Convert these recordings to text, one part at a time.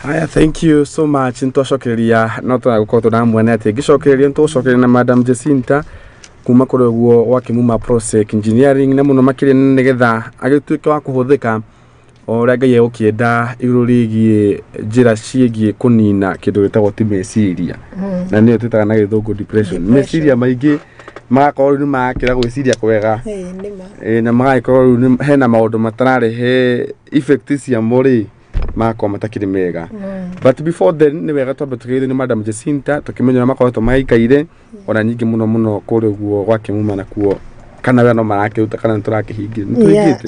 Haya, thank you so much. Ntoshokeria no turagukorwo na mwene ati ngicokeria ntoshokeria na Madam Jacinta kuma kuri guo wa Kemuma Prosec Engineering na muno makiri nigetha agituike wa kuhuthika ora ngai ukienda iguru rigie njira ciegie kunina kindu gitagwo ti meciria na niyo twitaga na githungu depression. Meciria maingi magakorwo ni makira gwiciria kwega na magakorwo hena maundu matararehe effect cia muri mako matakiri mega. But before then ni wega twambe tugeire ni Madam Jacinta tukimenya makoretwo maikaire ona nyingi muno kuri guo gwa Kemuma na kuo kana we no marakiruta kana turakihingira nitugite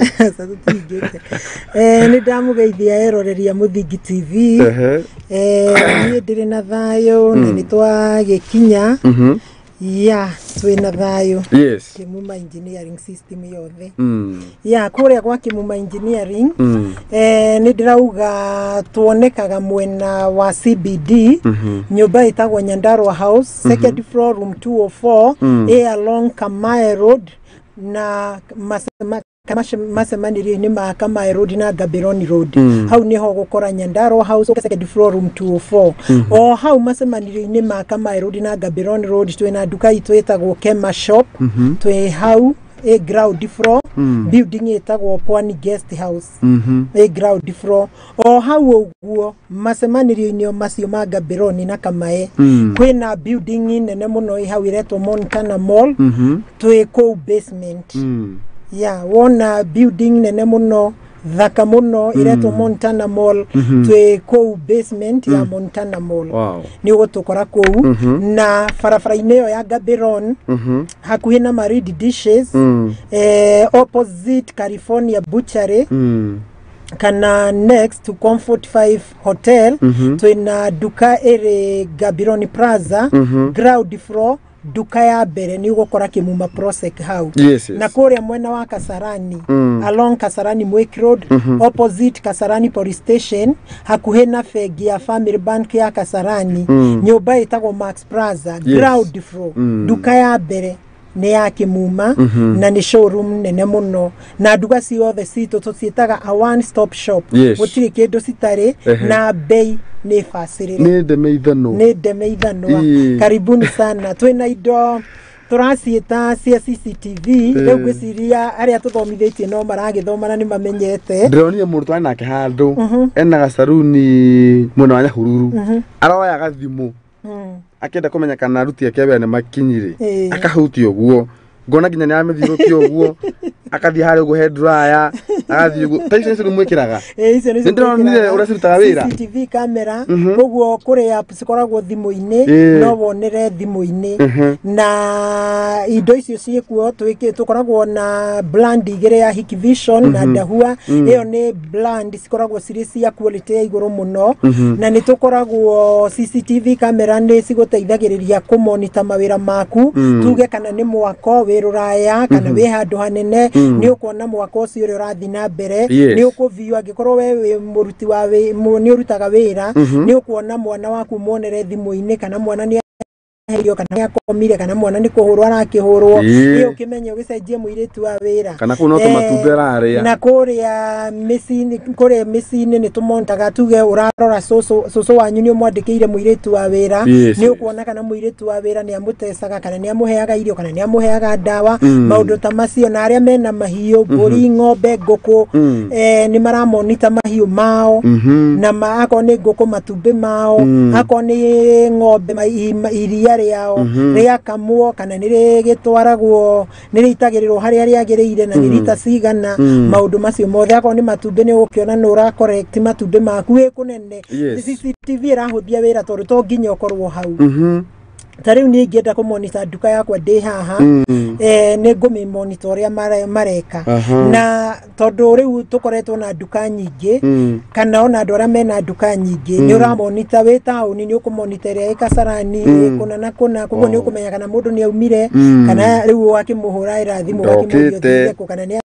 ni ndamugeithia eroreria Muthingi TV ni ndiri na thayo na ni twagikinya twina thayo Kemuma engineering system yothe kuria gwa Kemuma engineering ni ndirauga tuonekaga mwena wa CBD nyumba itagwo Nyandarua House second floor room 204 along Kamae Road na masemanirie ni ma Kamae Road na Gaberoni Road hau niho gukora Nyandarua House second floor room 204 o hau masemanirie ni ma Kamae Road na Gaberoni Road twina duka itu itagwo Kema Shop twi hau ground floor building itagwo Pwani Guest House ground floor o hau uguo masemanirio-inio macio ma Gaberoni na Kamae kwina building nene muno hau iretwo Montana Mall twi ko basement wona building nene muno thaka muno iretwo Montana Mall twi ko basement ya Montana Mall ni ugutukora kou na farafara-ine yo ya Gaberoni hakuhi na Maridi Dishes opposite California Butchery kana next to Comfort 5 Hotel twina duka ere Gaberoni Plaza ground floor duka ya mbere ni ugukora Kemuma Prosec hau na kuria mwena wa Kasarani along Kasarani Mweki Road opposite Kasarani Police Station hakuhe na fegi ya Family Bank ya Kasarani nyumba itagwo Max Plaza ground floor duka ya mbere ni ya Kemuma na ni showroom nene muno na duka ciothe cito tuciitaga a one stop shop gutiri kindu citari na bei ni facility ni demeithano karibuni sana twina indo turasiita cia CCTV rĩu gwiciria aria tuthomithitie no maragithomana ni mamenyete ndronire mũrutwo anake handu ena gasaruni mwena wa Nyahururu aroya gathimu akenda kumenya kana aruti ake wene makinyire akahuti uguo ngona nginya ni amethiũrũkia uguo akathie hari uguo head dryer akathie uguo taisi nĩ mwĩkĩraga icio nĩ ndĩronire ũracirutaga wĩra CCTV camera uguo kuri app cikoragwo thimũ-inĩ no wonere thimũ-inĩ na indo icio ciĩkuo tukoragwo na brand igĩrĩ ya Hikvision na Dahua iyo ni brand cikoragwo cirĩ cia quality ya igũrũ mũno na nĩ tukoragwo CCTV camera nĩ cigũteithagĩrĩria kũmonitor mawĩra maku tuge kana nĩ mwako wĩ rũraya kana wĩ handũ hanene nĩ ũkuona mwako ũcio ũrĩa ũrathi na mbere nĩ ũkũview angĩkorwo we mũruti wa nĩ ũrutaga wĩra nĩ ũkuona mwana waku muonere thimũ-inĩ kana mwana nĩ kana akomire kana mwana ni kuhurwa arakihurwo iyo kimenye ugicenjie muiritu wa wira kana kuno tumatumbera aria na kuria missini ni tumontaga tuge urarora soso wanyu ni umwandikiire muiritu wa wira ni ukuona kana muiritu wa wira ni amutecaga kana ni amuheaga irio kana ni amuheaga ndawa maundu ta macio na aria mena mahiu mburi ng'ombe nguku ni maramonita mahiu mao na maako ni nguku matumbi mao ako ni ng'ombe iria yao ria kamwo kana nire gitwaragwo nire itagirirwo haria riagirire na nirita cigana maundu macio mothe ako ni matumbi ni ukiona nura correct matumbi maku wi kunene CCTV irahuthia wira tondu to nginya ukorwo hau tariu ni ngienda ku monitor duka yakwa ndi haha ni ngumi monitor ya mareka na tondu riu tukoretwo na duka nyingi kana ona andu aria mena duka nyingi ni ura monitor wi tauni ni ukumonitor ya Kasarani kuna na kuna koguo ni ukumenya kana mundu ni aumire kana riu akimuhura ira thimu akimuhura kana ni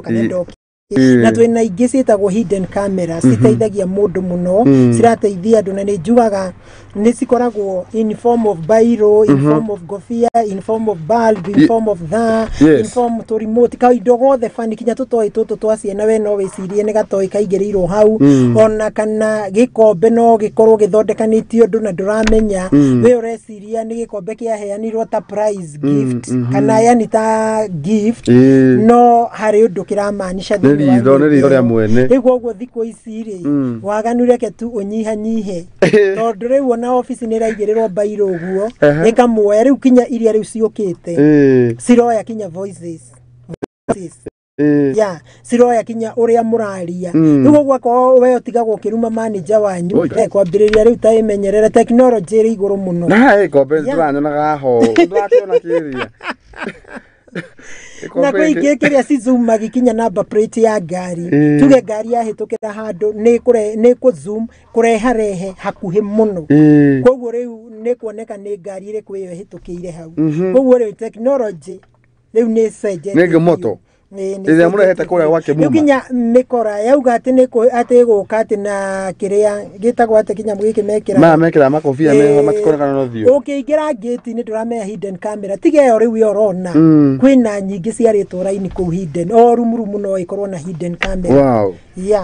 kana ndoki na twina ingĩ ciĩtagwo hidden cameras citeithagia mũndũ mũno cirateithia andũ na nĩ njugaga nĩ cikoragwo in form of biro in form of ngobia in form of bulb in form of thaa in form to remote ka indo gothe fani kinya tũtoi tũtũ twa ciana we no wĩcirie nĩ gatoi kaigĩrĩirwo hau ona kana gĩkombe no gĩkorwo gĩthondekanĩtio ũndũ na ndũramenya we ũreciria nĩ gĩkombe kĩaheanirwo ta prize gift kana yani ta gift no harĩ ũndũ kĩramaanisha Ritho rĩa mwene rĩu ũguo thikũ ici rĩ waganu reke tu ũnyihanyihe tondũ rĩu ona office nĩ ĩraigĩrĩrwo bairo ũguo ĩkamuoya rĩu kinya iria rĩu ciũkĩte ciroya kinya voices ciroya kinya ũrĩa mũraria rĩu ũguo akorwo we ũtigagwo ũkĩruma manager wanyu kwambĩrĩria rĩu ta ĩmenyerere technology ĩrĩ igũrũ mũno na kombe tũranyonaga ho ndĩrakĩona kĩria na kwĩ ingĩ kĩrĩa cizumaga kinya number plate ya ngari tuge ngari yahĩtũkĩra handũ nĩ kũ zoom kũreharehe hakuhĩ mũno koguo rĩu nĩ kuoneka nĩ ngari ĩrĩkũ ĩyo ĩhĩtũkĩire hau koguo rĩu technology rĩu nĩ cenjetie nĩ moto ĩrĩa mũrehete kũrĩa gwake Kemuma kinya mĩkora yauga atĩ nĩ atĩ gũka atĩ na kĩrĩa gĩtagwo atĩ kinya mekĩra makobia meho matikorekana no thiũ ũkĩingĩra gate-inĩ ndũramenya hidden camera tiga ĩyo rĩu yorona kwĩna nyingĩ ciarĩtwo raini kũu hidden o rumurumu no ĩkorwo na hidden camera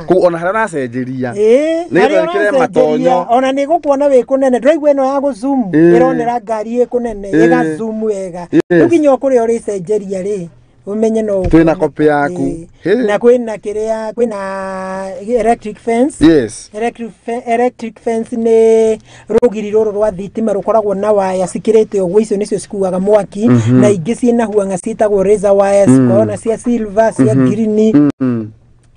kũu ona harĩa ũracenjeria nĩgetha ĩkĩre matonyo ona nĩ gũkuona wĩ kũnene ndũraigua ĩno ya gũzoom ĩronera ngari ĩ kũnene ĩgazoom wega rĩu kinya kũrĩa ũrĩcenjeria rĩ umenye no twina copy yaku na kwina kiria kwina electric fence electric fence ni rugiri ruru rwa thitima rukoragwo na waya cikirite ogwo icio nicio cikuaga mwaki na ingi ciina huanga ciitagwo razor wires kona cia silver cia green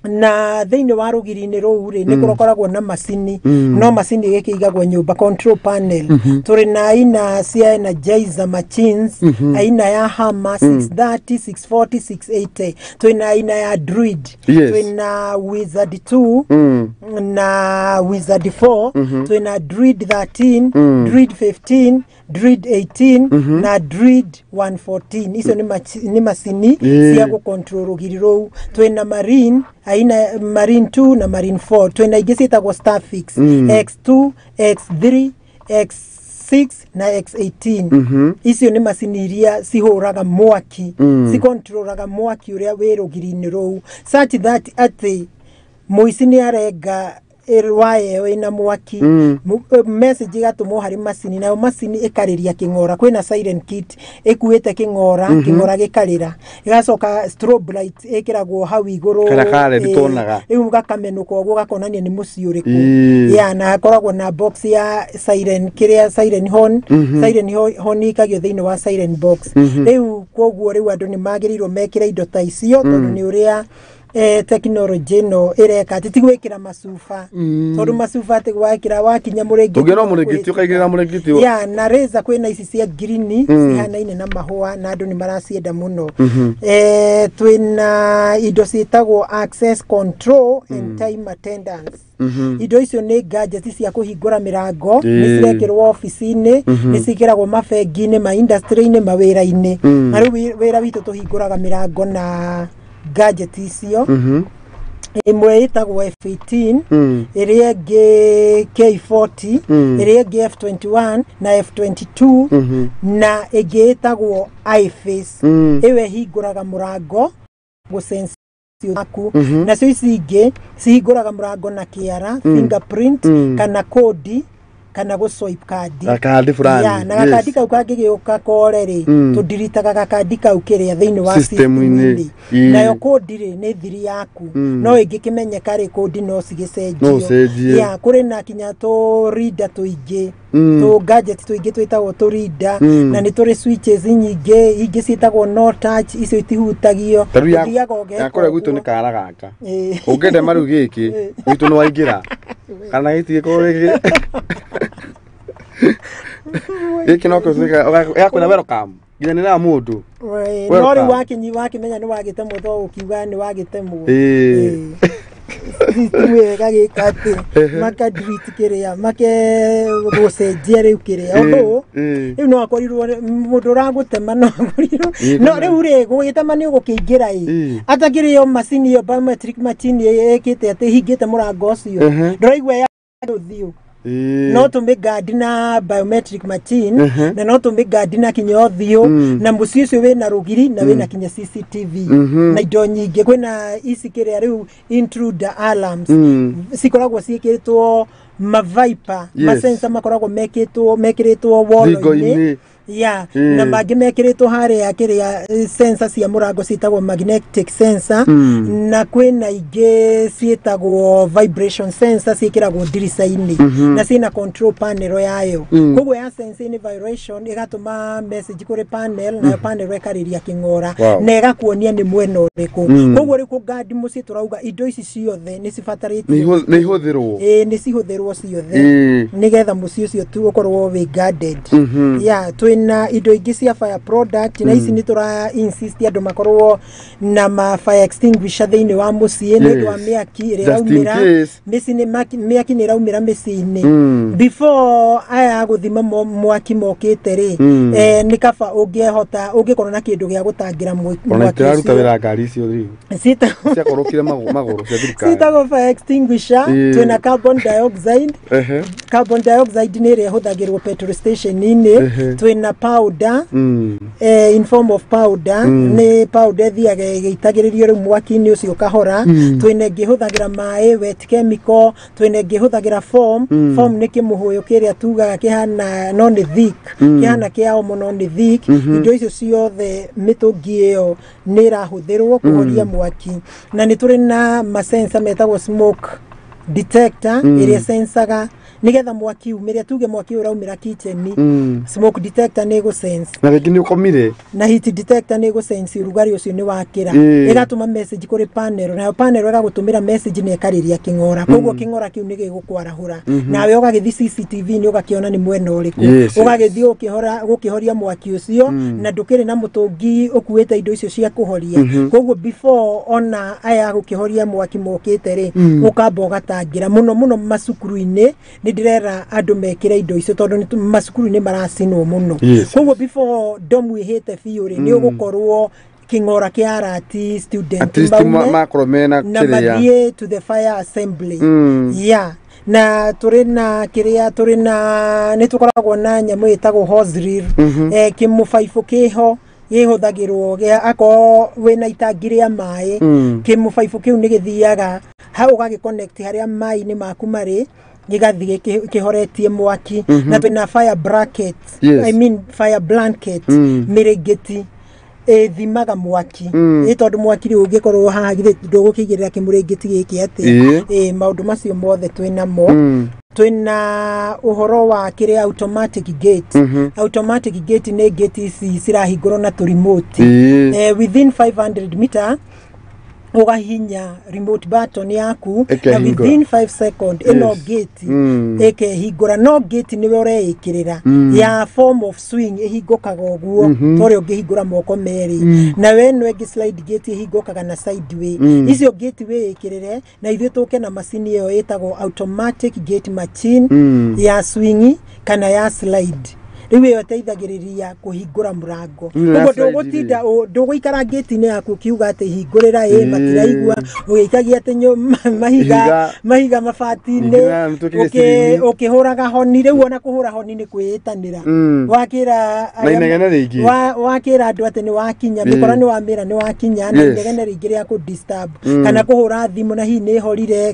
na thĩinĩ wa rũgiri-inĩ rũu rĩ nĩ kũrokoragwo na macini no macini gĩkĩ igagwo nyũmba control panel tũrĩ na aina cia energizer machines aina ya hammer 630 640 680 twĩ na aina ya druid twĩ na wizard 2 na wizard 4 twĩ na druid 13 druid 15 druid 18 na druid 114 icio nĩ macini cia gũcontrol rũgiri rũu twĩ na marine aina marine 2 na marine 4 twina ingĩ ciĩtagwo starfix x2 x3 x6 na x18 icio nĩ macini iria cihũraga mwaki cicontrolaga mwaki ũrĩa wĩ rũgiri-inĩ rũu such that atĩ mũici nĩ arenga waya ĩyo ĩna mwaki message igatũmwo harĩ macini nayo macini ĩkarĩria kĩng'ora kwĩna siren kit ĩkuĩte kĩng'ora gĩkarĩra ĩgacoka strobe light ĩkĩragwo hau igũrũ rĩu gakamenũka ũguo gakonania nĩ mũciĩ ũrĩkũ na akoragwo na box ya siren kĩrĩa siren horn ikagio thĩinĩ wa siren box rĩu koguo rĩu andũ nĩ magĩrĩirwo mekĩre indo ta icio tondũ nĩ ũrĩa technology no ireka titigwikira macuba tondu macuba tigwakira wakinya murengi ungena murengi ukaigirira murengi na reza kwina ici cia green cihanaine na mahua na andu ni maracienda muno twina indo ciitagwo access control and time attendance indo icio ni gadgets cia kuhingura mirango ni cirekirwo office-ini ni cikiragwo mabengi-ini ma industry-ini mawira-ini na riu wira witu tuhinguraga mirango na gadget icio imwe itagwo F18 ĩrĩa ĩngĩ K40 ĩrĩa ĩngĩ F21 na F22 na ĩngĩ itagwo iFace ĩyo ĩhingũraga mũrango gũsense yaku na cio ici ingĩ cihingũraga mũrango na kĩara fingerprint kana kodi kana go swipe card fulani na kandi kau kangĩgĩũka koreri tũndiritaga gakandi kau kĩrĩa thĩinĩ wa system-inĩ nayo kodi rĩ nĩ thiri yaku no ĩngĩkĩmenyeka rĩ kodi no cigĩcenjio kũrĩ na kinya tũ reader tũingĩ tũ gadget tũingĩ twĩtagwo tũ reader na nĩ tũrĩ switches nyingĩ ingĩ ciĩtagwo no touch icio itihutagio thiaga ũgekora gwitũ nĩ kara gaka ũngĩenda maru gĩkĩ gwitũ nĩ waingĩra kana gĩtigĩkorwo gĩkĩ no kũrĩka yakwĩra welcome nginya nĩ na mũndũ no rĩu wakĩmenya nĩ wagĩtemwo to ũkiuga nĩ wagĩtemwo system wega gikate maka delete kiria make gucenjia riu kiria although riu no akorirwo mundu ragutema no akorirwo no riu ri gugitema ni gukingira atakirio machine yo biometric machine ekite ati hingite murango ucio ndoraigwa ya thio no to make guard na biometric machine na no to make guard na kinyo thio na muci ucio we na rugiri na we na kinya CCTV na indo nyingi kwina isikiria riu intruder alarms sikoragwo ciikitwo maviper masensa makoragwo mekiritwo wall-ini na magi mekiritwo hare ya kiria sensor cia murango citagwo magnetic sensor na kwina ingi cietagwo vibration sensor cikiragwo ndirica-ini na cina control panel yayo koguo ya sense ni vibration igatuma message kuri panel na panel ekariria kingora na igakuonia ni mwena uriku koguo riku guard muci turauga indo ici ciothe ni cibatarĩtio ni ihuthirwo ni cihuthirwo ciothe nigetha muci ucio tu ukorwo we guarded na indo ingi cia fire product na ici ni tura insist andu makorwo na ma fire extinguisher thiini wa mucie ni ndo miaki iraumira misi ni miaki ni iraumira misi-ini before aya guthima mwaki mokite ri ni kaba ungikorwo na kindu gia gutangira mwaki ucio wira ngari icio ri cia korokire maguru cia thirikari citagwo fire extinguisher twina carbon dioxide ni ria huthagirwo petrol station ini twina powder in form of powder ni powder thiaga gitagiririo ri mwaki-ini ucio kahora twina ngihuthagira mai wet chemical twina ngihuthagira foam ni kimuhuyo kiria tugaga kihana no ni thick kihana kiao muno ni thick indo icio ciothe mitungi iyo ni rahuthirwo kuhoria mwaki na ni turi na masensa metagwo smoke detector iria sensaga nigetha mwaki umiria tuge mwaki uraumira kitchen smoke detector ni go sense na wengine ukomire na heat detector ni go sense urugari ucio ni wakira igatuma message kuri panel na panel igagutumira message ni ekariria kingora koguo kingora kiu ni gigukwarahura nawe ugagithi CCTV ni ugakiona ni mwena uriku ugagithi ukihoria mwaki ucio na ndukiri na mutungi ukuite indo icio cia kuhoria koguo before ona aya gukihoria mwaki mokite ri ukamba ugatangira muno macukuru-ini ni ndirera andu mekire indo icio tondu macukuru ni maracinwo muno koguo before domu ihite fiuri ni ugukorwo kingora kia arati student makromena kiria to the fire assembly na turina kiria turina ni tukoragwo na nyamu itagwo hose reel kimufaifu kiho gihuthagirwo ako wina itangiria mai kimufaifu kiu ni githiaga ha ugagiconnect haria mai ni maku mari gigathi kihoretie mwaki na twina fire brackets fire blankets mirigiti thimaga mwaki tondu mwaki ri ungikorwo haha ndugukigirira kimurigiti giki ati maundu macio mothe twina mo twina uhoro wa kire automatic gate ni gate ici cirahingurwo na remote within 500 meter ugahinya remote button yaku na within 5 seconds ino gate ekehingura no gate niwe ureikirira ya form of swing ihingukaga uguo tore ungihingura moko meri na we no slide gate ihingukaga na sideway icio gate we ikirire na ithu tuke na machine iyo etagwo automatic gate machine ya swing kana ya slide riwe yoteithagiriria kuhingura murango ugo ndugutinda nduguikara gate-ini yaku kiuga ati hingurira matiraigua ugiikagia ati mahiga mabati-ini ukihuraga honi riu ona kuhura honi ni kwiitanira wakira andu ati ni wakinya bikora ni wamira ni wakinya na inegene ringi ria ku disturb kana kuhura thimu na hi ni horire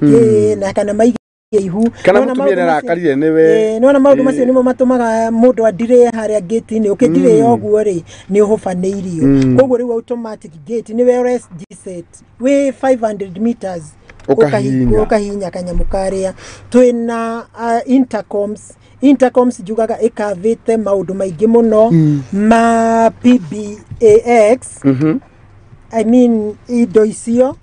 na kana maiga ihu kana mutumire rakarire niwe nona maundu macio nimo matumaga mundu adire haria gate-ini ukidire yoguo ri ni uhufaneirio koguo riu automatic gate niwe rest set we 500 meters ukahinya kanyamu karia twina intercoms jugaga ikavite maundu maingi muno ma PBAX I mean indo icio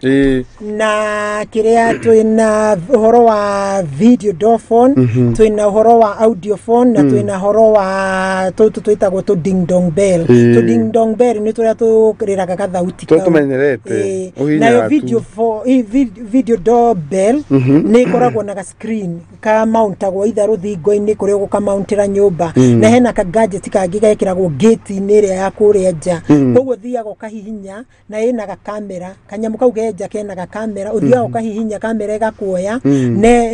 na kiria twina horo wa video dophone twina horo wa audiophone na twina horo wa twitagwo to ding dong bell to ding dong bell ni turia turiraga gathauti ka tumenyerete na video doorbell ni koragwo na screen ka mountagwo itharu thingo-ini kuria gukamountira nyumba na hena ka gadget kangi gekiragwo gate-ini iria ya kuria nja koguo thiaga kahihinya na ina ga kamera kanyamu kau geja kena ga kamera uthiaga kahihinya kamera igakuoya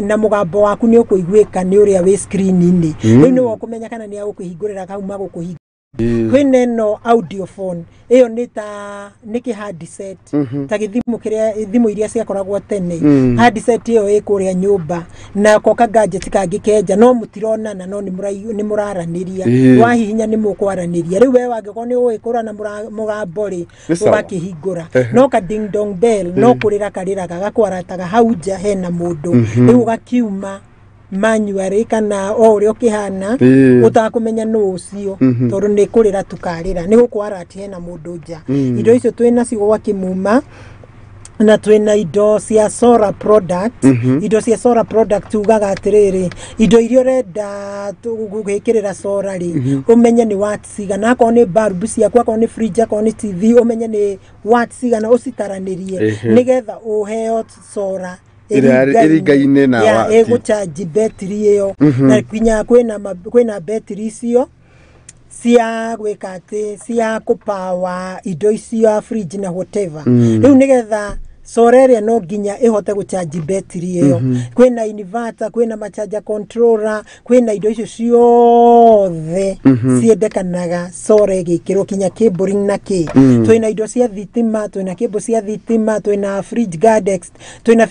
na mugambo waku ni ukuiguika ni uria wi screen-ini riu ni wokumenya kana ni agukuhingurira kau magukuhinga kwene no audiophone iyo ni ki headset ta githimu kiria thimu iria ciakoragwo tene headset iyo ikuria nyumba na koka gadget kangi kenja no mutironana no ni muraraniria wahihinya ni mukwaraniria riu we wangiko ni uikura na mugambo ri ugakihingura no ka ding dong bell no kurira kariraga gakwarataga hauja hena mundu riu ugakiuma manually kana o uri okihana utakumenya no ucio tondu ni kurira tukarira ni gukwara ati hena mundu nja indo icio twina cio gwa Kemuma na twina indo cia solar product indo cia solar product ugaga atiriri indo irio renda tugwikirira solar ri umenye ni watts igana ako ni bulb ciaku ako ni fridge ako ni TV umenye ni watts igana ucitaranirie nigetha uheo solar irigaine na ya ego charge battery iyo na kwinya kwina battery icio cia gwikate cia kupawa indo icio fridge na whatever riu nigetha solar no ginya ihote gucharge battery iyo kwina inverter kwina macharger controller kwina indo icio ciothe ciendekanaga solar gikiro kinya cabling na ki twina indo cia thitima twina cable cia thitima twina fridge guards twina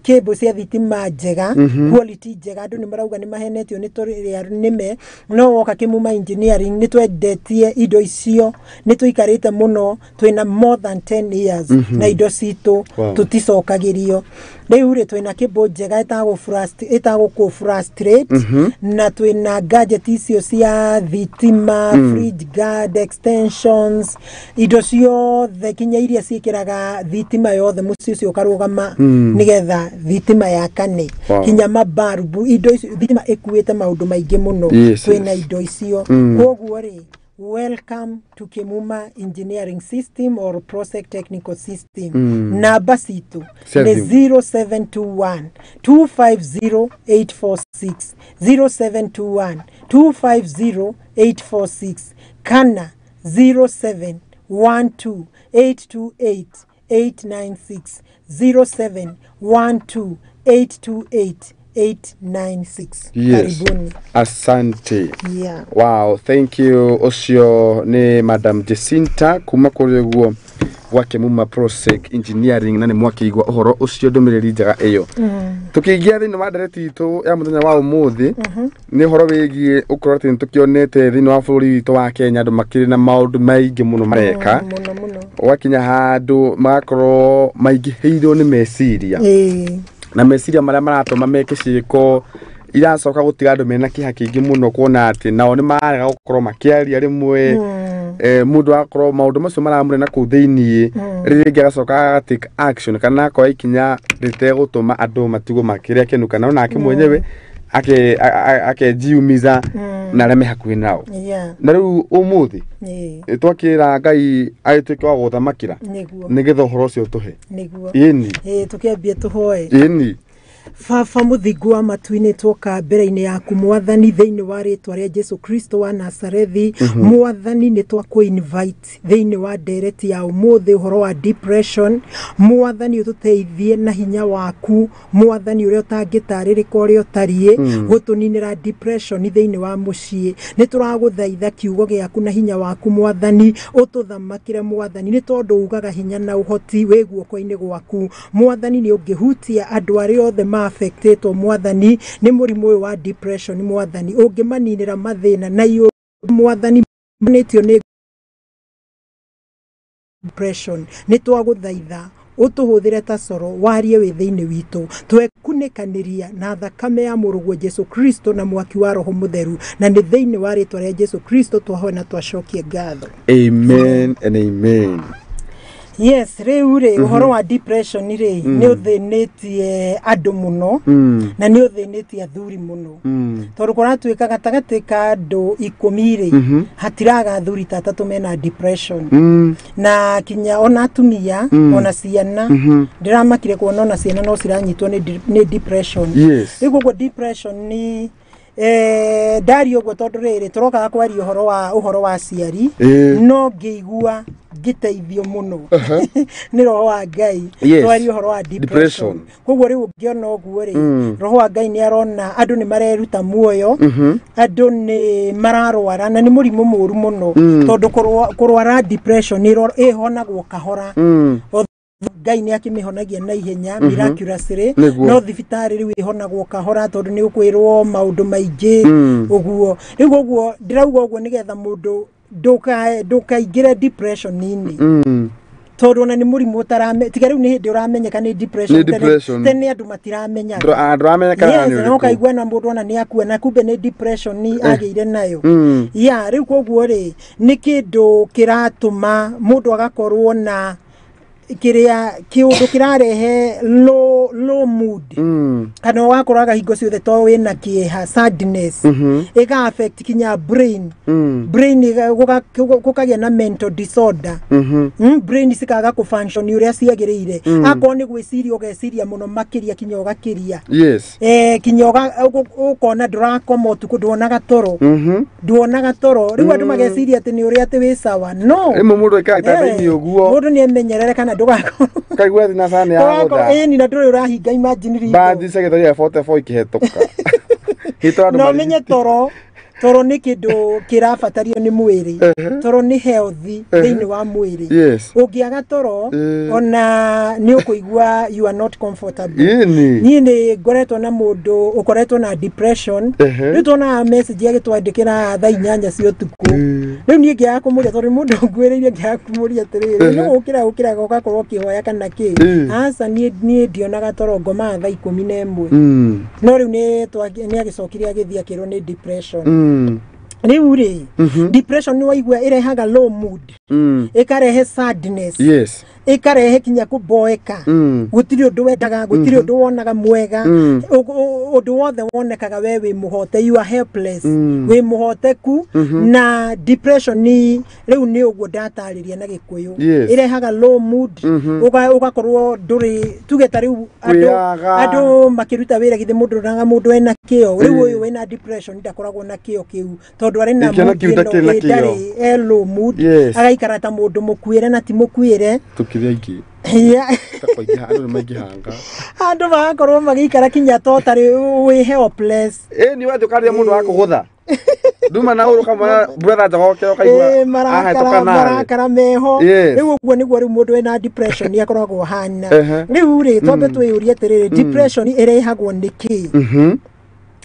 cable cia thitima njega quality njega andu ni marauga ni mahenetio ni turia nime no woka Kemuma engineering ni twendetie indo icio ni tuikarite muno twina more than 10 years na indo citu tuticokagirio riu ri twina cable njega itago frustrate na twina gadget icio cia thitima fridge guard extensions indo ciothe kinya iria ciikiraga thitima yothe mucio cio karugama nigetha thitima yakane kinya mabarbu indo icio thitima ikuite maundu maingi muno twina indo icio koguo ri welcome to Kemuma engineering system or Prosec technical system namba citu ni 0721 250 846 0721 250 846 kana 0712 828 896 0712 828 896. Yes. Asante. Yeah. Wow, thank you. Osio ni Madam Jacinta kuma kuri guo gwa Kemuma Prosec engineering na ni mwakigwa uhoro ucio ndumiriri njaga iyo. Tukigia thini wa ndereti itu ya muthenya wa umuthi ni horo wigie ukorwo ti tukionete thini wa bũrũri witu wa Kenya andu makiri na maundu maingi muno mareka wakinya handu magakorwo maingihirwo ni meciria na meciria maria maratuma meke ciiko iracoka gutiga andu mena kiha kingi muno kuona ati nao ni marega gukorwo makiaria rimwe mundu akorwo maundu macio maramurena ku thiini ringi agacoka take action kana kwa ikinya ritegutuma andu matigo makiria kenu kana ona akimwenyewe jiumiza na reme hakuhi nao na riu umuthi twakira Ngai aituike wa guthamakira nigetha uhoro ucio tuhe ini tukiambia tuhoe ini Fafa muthingu wa matu-ini twoka mbere-ini yaku mwathani thiini wa ritwa ria Jesu Kristo wa Nazarethi mwathani ni twakwo invite thiini wa ndereti ya umuthi uhoro wa depression mwathani ututeithie na hinya waku mwathani uria utangitarĩrĩka uria utarie gutuninira depression thiini wa mucii ni turaguthaitha kiugo giaku na hinya waku mwathani ututhamakire mwathani ni tondu ugaga hinya na uhoti wi guoko-ini gwaku mwathani ni ungihutia andu aria othe affected mwathani ni murimu wa depression mwathani ungimaninira mathina na iyo mwathani manitio ni depression ni twaguthaitha utuhuthire ta coro warie wi thiini witu twekunekaniria na thakame ya murugu Jesu Kristo na mwaki wa roho mutheru na ni thiini wa ritwa ria Jesu Kristo twahona twacokie ngatho amen and amen. Yes, riu ri uhoro wa depression ri ni uthinetie andu muno na ni uthinetie athuri muno tondu kuratuika gatagati ka andu 10 ri hatiraga athuri tatatu mena depression na kinya ona atumia ona ciana ndiramakire kuona ona ciana no ciranyitwo ni depression riu depression ni dari ogwo tondu riri turoka kwaria uhoro wa ciari no ngeigua giteithio muno ni roho wa Ngai twari uhoro wa depression koguo riu ngiona ogwo ri roho wa Ngai ni arona andu ni mareruta muoyo andu ni mararwara na ni murimu muru muno tondu kurwara depression ni ihonagwo kahora Ngai ni akimihonagia na ihenya miraculously no thibitari riu ihonagwo kahora tondu ni ukwirwo maundu maingi uguo riu uguo ndirauga uguo nigetha mundu ndukaingire depression nini tondu na ni murimu utarame tiga riu ni hindi uramenyeka ni depression tene andu matiramenya no kaigua na mundu ona ni akua na kumbe ni depression ni ageire nayo ya riu koguo ri ni kindu kiratuma mundu agakorwo na kiundu kirarehe low mood kana wakoraga hingo ciothe to wina kieha sadness ega affect kinya brain gukagia na mental disorder brain sikaga ku function uria ciagirire akon ni gwiciria ugeciria muno makiria kinya ugakiria kinya ukona ndrakoma utuku nduonaga toro riu andu mageciria ati ni uria ati wi sawa no mundu ikaitaini uguo mundu ni emenyerere kana kaigua thina sana ya goda ni na nduri urahinga imagine ri bathi secretary ya 44 ikihetoka no menye toro ni kindu kirabatario ni mwiri toro ni healthy thiini wa mwiri ungiaga toro ona ni ukuigua you are not comfortable ni ngoretwo na mundu ukoretwo na depression riu tona message agitwandikira thaa 8 cia utuku riu ni ngiaga kumuria tondu mundu ngwiriire ngiaga kumuria atiriri ni ukira gogakorwo kihoya kana ki asa ni ndionaga toro ngoma thaa 11 no riu ni agicokiria agithia kirwo ni depression riu ri depression ni waigua irehaga low mood ikarehe sadness ikarehe kinya kuboeka gutiri undu wendaga gutiri undu wonaga mwega undu wothe wonekaga we wi muhote you are helpless wi muhoteku na depression ni riu ni uguo ndatariria na gikuyu irehaga low mood ugakorwo nduri tugeta riu andu makiruta wira githe mundu naga mundu ena kio riu uyu wina depression ndakoragwo na kio kiu tondu ari na low mood agaikara ta mundu mukwire na ti mukwire tukirengi andu magihanga andu magakorwo magikara kinya totari wi helpless ni wathukaria mundu akugutha duma na uruka mwana brother jagokero kaigua marakara meho riu uguo niguo riu mundu ena depression yakoragwo hana riu ri twambe twiyurie atiriri depression irehagwo niki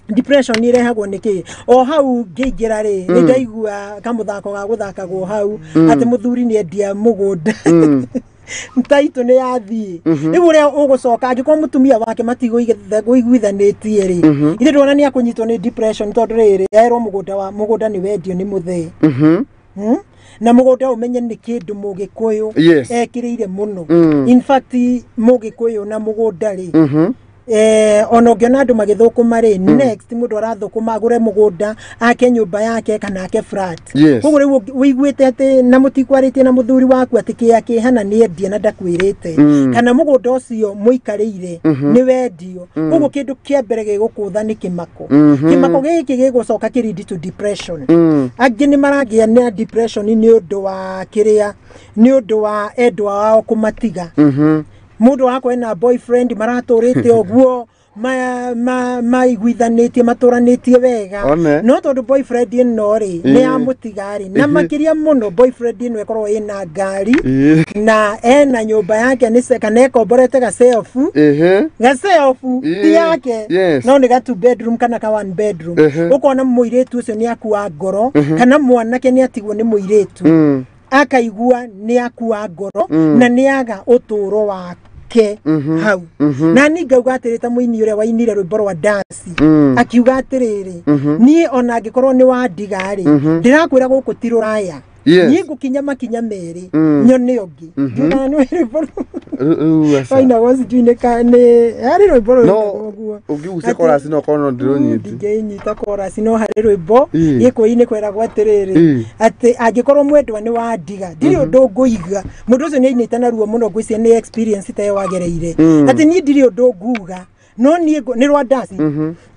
depression irehagwo niki o hau ngeingera ri ni ndaigua kamuthako ga guthakagwo hau ati muthuri ni endia mugunda mtaito ni yathii riu ria ugucoka angiko mutumia wake matiguiguithanitie ri ithe ndona ni akunyitwo ni depression tondu riri erwo mugunda ni wendio ni muthee na mugunda umenye ni kindu mugikuyu ekiriire muno in fact mugikuyu na mugunda ri ono ngiona andu magithukuma ri next mundu arathukuma agure mugunda ake nyumba yake kana ake flat koguo riu wiguite ati na mutikwaritie na muthuri waku ati ki hana ni endie na ndakwirite kana mugunda ucio muikarire ni wendio koguo kindu kia mbere gigukutha ni kimako giki gigucoka kirindi to depression angi ni maragia na depression ni undu wa kiria ni undu wa endwa wao kumatiga mundu wako ena boyfriend maraturite oguo maiguithanitie maturanitie wega no tondu boyfriend ino ri ni amutigari na makiria muno boyfriend ino ekorwo ina ngari na ena nyumba yake ni kana ekomborete ga self ti yake no ni ga 2 bedroom kana ka 1 bedroom ukona muiretu ucio ni akua ngoro kana mwanake ni atigwo ni muiretu akaigua ni akua ngoro na ni aga uturo wake hau na ni ngauga atirita muini uria wainire rwimbo rwa dance akiuga atiriri ni ona angikorwo ni wa ndigari ndirakwira guku tiruraya Niĩ ngũkinya makinya merĩ nyone ũngĩ njũgana nĩ rwĩmbo faina wasijui nĩ harĩ rwĩmbo rwĩmbo ũngĩgucia chorus no korwo ndĩrũnyiti ndingĩnyita chorus no harĩ rwĩmbo gĩkũi-inĩ kwĩragwo atĩrĩrĩ atĩ angĩkorwo mwendwa nĩ wandiga ndirĩ ũndũ ngũiga mũndũ ũcio nĩ ainĩte na ruo mũno ngwĩciria nĩ experience tayo wagereire atĩ niĩ ndirĩ ũndũ nguga no niĩ nĩ rwa ndasi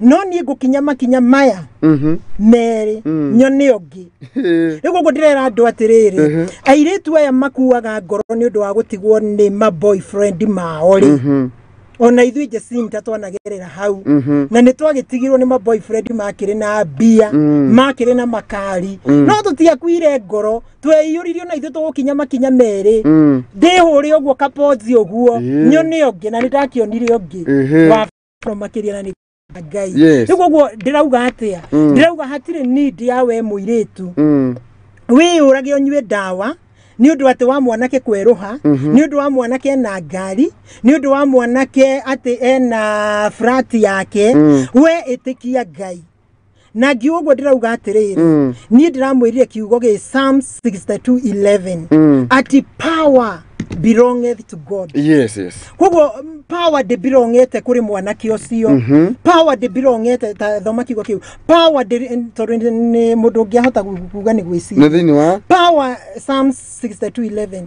no niĩ ngũkinya makinya maya merĩ nyone ũngĩ rĩu ũguo ndĩrera andũ atĩrĩrĩ airĩtu aya makuaga ngoro nĩ ũndũ wa gũtigwo nĩ ma boyfriend mao rĩ ona ithuĩ Jacinta twanagerera hau na nĩ twagĩtigirwo nĩ ma boyfriend makĩrĩ na mbia makĩrĩ na makari no tũtiakuire ngoro tweiyũririo na ithuĩ tũgũkinya makinya merĩ ndĩhũre ũguo kapozi ũguo nyone ũngĩ na nĩ ndakĩonire ũngĩ wa makĩria na nĩ Ngai rĩu ũguo ndĩrauga atĩa ndĩrauga hatirĩ need ya we mũirĩtu wĩyũrage ũnyue ndawa nĩ ũndũ atĩ wa mwanake kwerũha nĩ ũndũ wa mwanake ena ngari nĩ ũndũ wa mwanake atĩ ena flat yake we ĩtĩkia Ngai na ngiugo ndĩrauga atĩrĩrĩ niĩ ndĩramwĩrire kiugo gĩ Psalms 62:11 ati power belongeth to God. Yes. Koguo power de belongete kuri mwanake ucio. Power de belongete ta thoma kiugo kiu. Power de nĩ mũndũ ũngĩahota kuga nĩ gwĩciria. Nĩ thĩinĩ wa Power Psalms 62:11.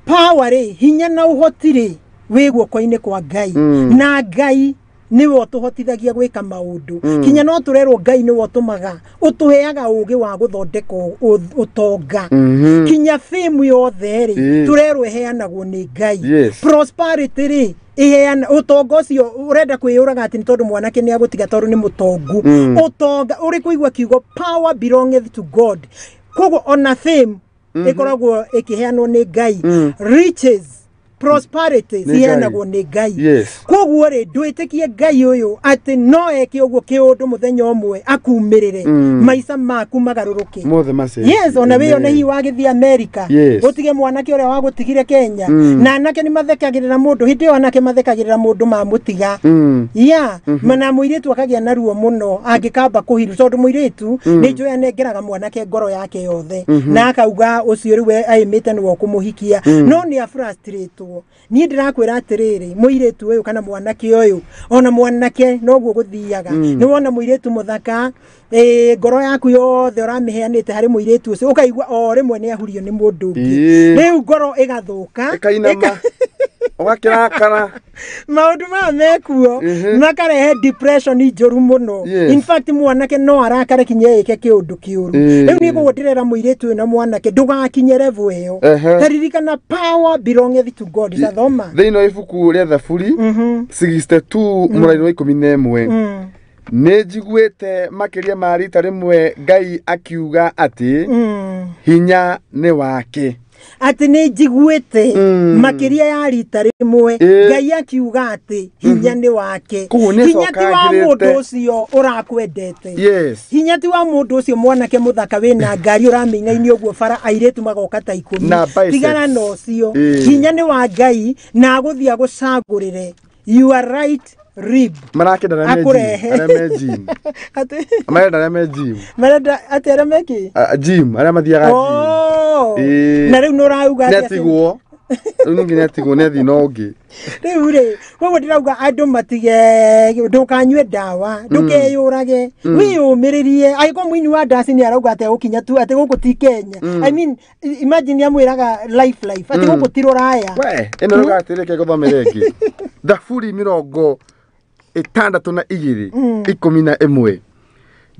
Power rĩ hinya na ũhoti rĩ wĩ guoko-inĩ kwa Ngai na Ngai niwe ũtũhotithagia gwĩka maũndũ kinya no tũrerwo Ngai niwe ũtũmaga ũtũheaga ũũgĩ wa gũthondeka ũtonga kinya fame yothe rĩ tũrerwo iheanagwo nĩ Ngai prosperity rĩ iheana ũtonga ũcio ũrenda kwĩyũraga atĩ nĩ tondũ mwanake nĩ agũtiga tondũ nĩ mũtongu ũtonga ũrĩ kũigua kiugo power belongeth to God koguo ona fame ĩkoragwo ĩkĩheanwo nĩ Ngai riches prosperity ciheanagwo nĩ Ngai koguo rĩ ndwĩtĩkie Ngai ũyũ atĩ no eke ũguo kĩũndũ mũthenya ũmwe akumĩrĩre maica maku magarũrũke mothe macio ona wĩyone hihi wagĩthiĩ America ũtige mwanake ũrĩa wagũtigire Kenya na anake nĩ mathekagĩrĩra mũndũ hĩndĩ ĩyo anake mathekagĩrĩra mũndũ mamũtiga mana mũirĩtu akagĩa na ruo mũno angĩkamba kũhiru tondũ mũirĩtu nĩ njũĩ anengeraga mwanake ngoro yake yothe na akauga ũcio rĩu aimĩte nĩwe kũmũhikia no nĩ a frustrate niĩ ndĩrakwĩra atĩrĩrĩ mũirĩtu ũyũ kana mwanake ũyũ ona mwanake noguo gũthiaga nĩ wona mũirĩtu mũthaka ngoro yaku yothe ũramĩheanĩte harĩ mũirĩtu ũcio ũkaigua o rĩmwe nĩ ahurio nĩ mũndũ ũngĩ rĩu ngoro ĩgathũka ĩkainama ũgakĩrakara maũndũ maya mekuo makarehe depression njũru mũno in fact mwanake no arakare kinya ĩke kĩũndũ kĩũru rĩu niĩ gũguo ndĩrera mũirĩtu ũyũ na mwanake ndũgakinye level ĩyo taririkana power belongeth to God itathoma thĩinĩ wa ibuku rĩa Thaburi 62 mũraini wa 11 nĩ njiguĩte makĩria ma rita rĩmwe Ngai akiuga atĩ hinya nĩ wake atĩ nĩ njiguĩte makĩria ya rita rĩmwe Ngai akiuga atĩ hinya nĩ wake hinya ti wa mũndũ ũcio ũrakwendete hinya ti wa mũndũ ũcio mwanake mũthaka wĩna ngari ũramĩing'ainia ũguo bara airĩtu magoka ta 10 tigana na ũcio hinya nĩ wa Ngai na agũthiĩ agũcagũrĩre you are right rib marakenda arĩa gym marenda arĩa gym marenda atĩ arĩa meki gym arĩa mathiaga gym na rĩu nĩ ũrauga atĩ nĩatigwo rĩu ningĩ nĩatigwo nĩ athi na ũngĩ rĩu rĩ koguo ndĩrauga andũ matige ndũkanyue ndawa ndũkeyũrage wĩyũmĩrĩrie angĩkorwo mũini wa ndaci nĩ arauga atĩ gũkinya tu atĩ gũkũ ti Kenya I mean imagine amwĩraga life atĩ gũkũ ti Rũraya we ĩno rũga atĩrĩke gũthomera ĩngĩ Thaburi 62:11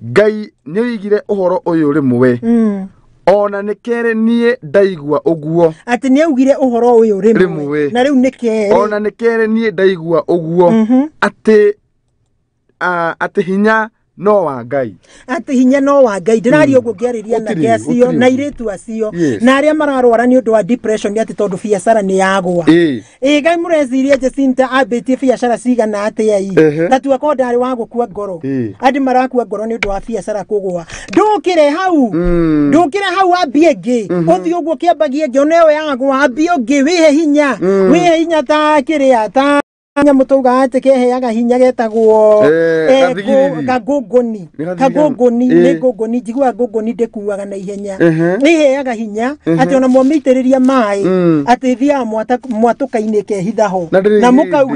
Ngai nĩ oigire ũhoro ũyũ rĩmwe ona nĩ kerĩ niĩ ndaigua ũguo atĩ nĩ augire ũhoro ũyũ rĩmwe na rĩu nĩ kerĩ ona nĩ kerĩ niĩ ndaigua ũguo atĩ hinya no wa Ngai atĩ hinya no wa Ngai ndĩraria ũguo ngĩarĩria anake acio na airĩtu acio na arĩa mararwara nĩ ũndũ wa depression nĩ atĩ tondũ biacara nĩ yagwa Ngai mũreciria Jacinta ambĩtie biacara cigana atĩa gatua ko ndarĩ wa gũkua ngoro andĩ marakua ngoro nĩ ũndũ wa biacara kũgwa ndũkĩre hau ambie ĩngĩ ũthiĩ ũguo kĩambagie ĩngĩ ona ĩyo yagwa ambie ũngĩ wĩhe hinya ta kĩrĩa ta nyamå tå ga atä keheaga hinya getagwo kagångåni nä ngångåni njigua ngångåni ndä kuaga na ihenya nä heaga hinya atä ona mwamä itä rä ria maä atä thiaga mwatå-kainä kehitha ho na må kau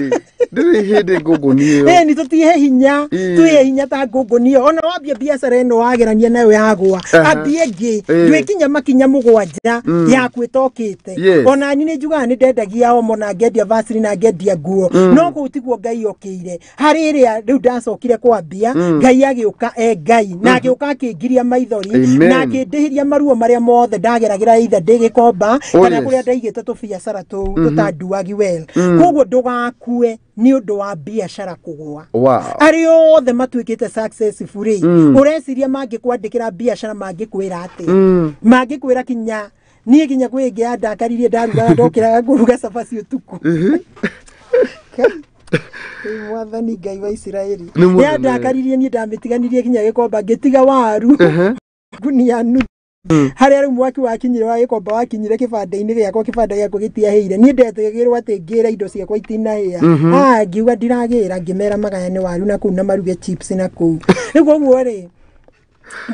nä tå tihe hinya twä hinya ta ngångåni ä ona wambia biacara ä no wagerania nayo yagwa ambie ngä ndwä kinya makinya må gwanja yakwä tokä te ona ni nä njugaga nä ndendagia omo na ngendia vasiri na ngendia nguo no kå u tiguo Ngai okä-ire harä rä a rä u ndacokire kwambia Ngai agä å ka Ngai na agä å ka akä ngiria maithori na akä ndä hä ria maruo marä a mothe ndageragä ra itha ndä gä komba kana kå rä a ndaigä te tå biacara tå u tå tanduagi well koguo ndå gakue nä å ndå wa biacara kå gwa arä othe matuä kä te successful å reciria mangä kwandä kä ra biacara mangä kwä ra atä mangä kwä ra kinya niä nginya kwä ngä andakaririe ndarugaga ndokĩraga ngũruga cabaci ũtukũ mwathani Ngai wa Isiraeli nĩ andakaririe niĩ ndamĩtiganirie kinya gĩkomba ngĩtiga waru ngunia nuthu harĩa rĩu mwaki wakinyire wa gĩkomba wakinyire kĩbanda-inĩ gĩakwa kĩbanda gĩakwa gĩtiahĩire niĩ ndetigagĩrwo atĩ ngĩra indo ciakwa itinahĩa ngiuga ndiragĩra ngĩmera magayane waru na kũu na maruge chips na kũu rĩu ũguo rĩ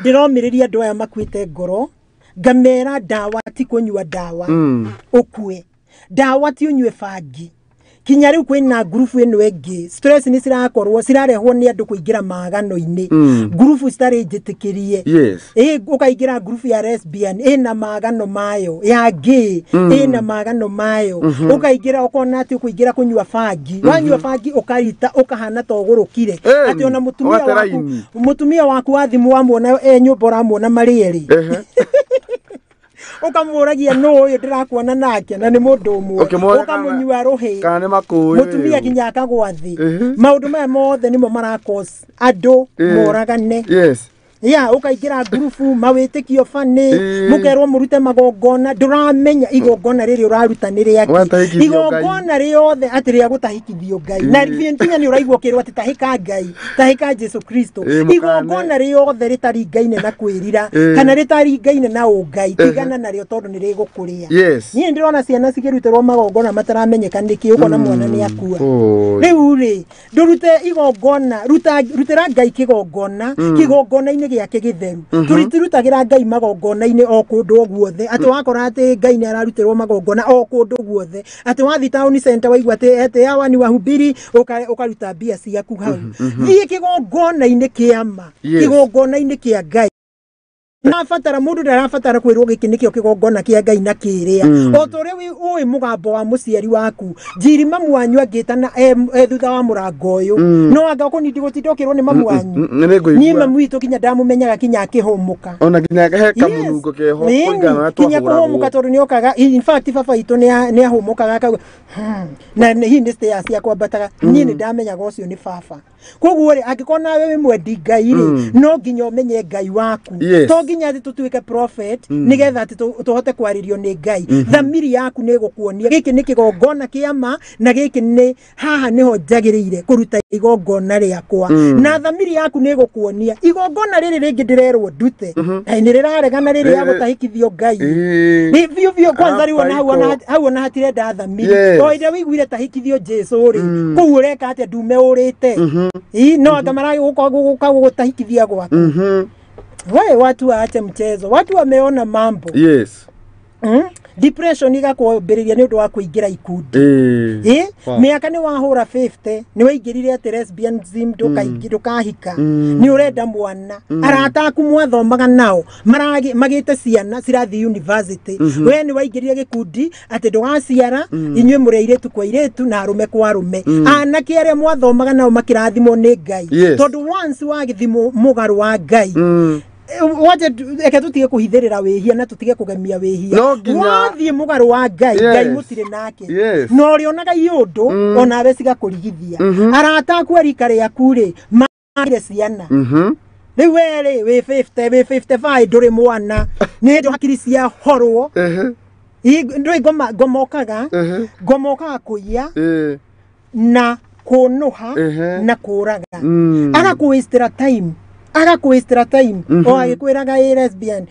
ndĩromĩrĩria andũ aya makuĩte ngoro ngamera ndawa ti kunyua ndawa ukue ndawa ti unywe bangi kinya riu kwina group ino engi stress ni cirakorwo cirarehwo ni andu kuingira magano-ini group citari njitikirie ukaingira group ya lesbian ina magano mayo ya gay ina magano mayo ukaingira ukona ati kuingira kunywa bangi wanywa bangi ukarita ukahana togurukire ati ona mutumia waku wathimu wamwona nyumba ramwona marieri ukamuragia no uyu ndirakuona nake na ni mundu umwe ukamunyua ruhi kana makuwi mutumia kinya akagwa thi maundu maya mothe nimo marakos andu moragane ukaingira grupu mawitikio fani mukerwo murute magongona nduramenya igongona riri uraruta ni riaki igongona riothe ati ria gutahikithio Ngai na nginya ni uraigwo kirwo ati tahika Ngai tahika Jesu Kristo igongona riothe ritari Ngaine na kwirira kana ritari Ngaine na ungai tigana nario tondu ni rigukuria ni ndirona ciana cikiruterwo magongona mataramenyeka niki ukona mwana ni akua riu ri ndurute igongona rutira Ngai kigongona kigongona-ini giake githeru turirutagira Ngai magongona-ini o kundu ogwothe ati wakora ati Ngai ni ararutirwo magongona o kundu ogwothe ati wathi town center waigua ati hawa ni wahubiri ukaruta mbia ciaku hau thie kigongona-ini kiama kigongona-ini kia Ngai na fatara mundu ndarafatara kwirwo giki nikio kigongona kia Ngai na kiria o tore wi mugambo wa muciari waku njiri mamu wanyu angitana thutha wa murango uyu no anga ko nindi gutindokirwo ni mamu wanyu ni mamu witu kinya ndamumenyaga kinya akihumuka ona kinya heka munungo keho kuingana twa kinya kuhumuka tondu ni okaga in fact baba itu ni ahumukaga akaga na hi ni stairs ya kwambataga ni ndamenyaga ucio ni baba koguo ri angikona wewe mwendi Ngai ri no nginya umenye Ngai waku to nginya ati tutuike prophet nigetha ati tuhote kwaririo ni Ngai thamiri yaku ni gukuonia giki ni kigongona kiama na giki ni haha niho njagiriire kuruta igongona riakwa na thamiri yaku ni gukuonia igongona riri ringi ndirerwo ndute ni riraregana riri ya gutahikithio Ngai ni biu kwanza riona hau ona hatirenda thamiri to inde wiguire tahikithio Jesu ri kuu ureka ati ndume urite no akamara gutahikithia gwaku wewe watu waache mchezo watu wameona mambo depression igakwambiriria ni undu wa kuingira ikundi miaka ni wahura 50 ni waingirire ati lesbianism ndukahika ni urenda mwana arata aku mwathomaga nao magite ciana cirathi university we ni waingirire gikundi ati ndugaciara inywe mureire kwa iretu na arume kwa arume anake aria mwathomaga nao makirathimo ni Ngai tondu once wagithimo mugaru wa Ngai waje eke tutige kuhithirira wehia na tutige kugemia wehia wathie mugaru wa Ngai mutire nake no rionaga iundu ona we ciga kurigithia arata aku arikare yakure magire ciana riu were we 50 we 55 nduri mwana ni ndo hakiri cia horwo ndui gomokaga kuia na kunuha na kuraga aga kuwastera time agakwistera time o agikwiraga lesbian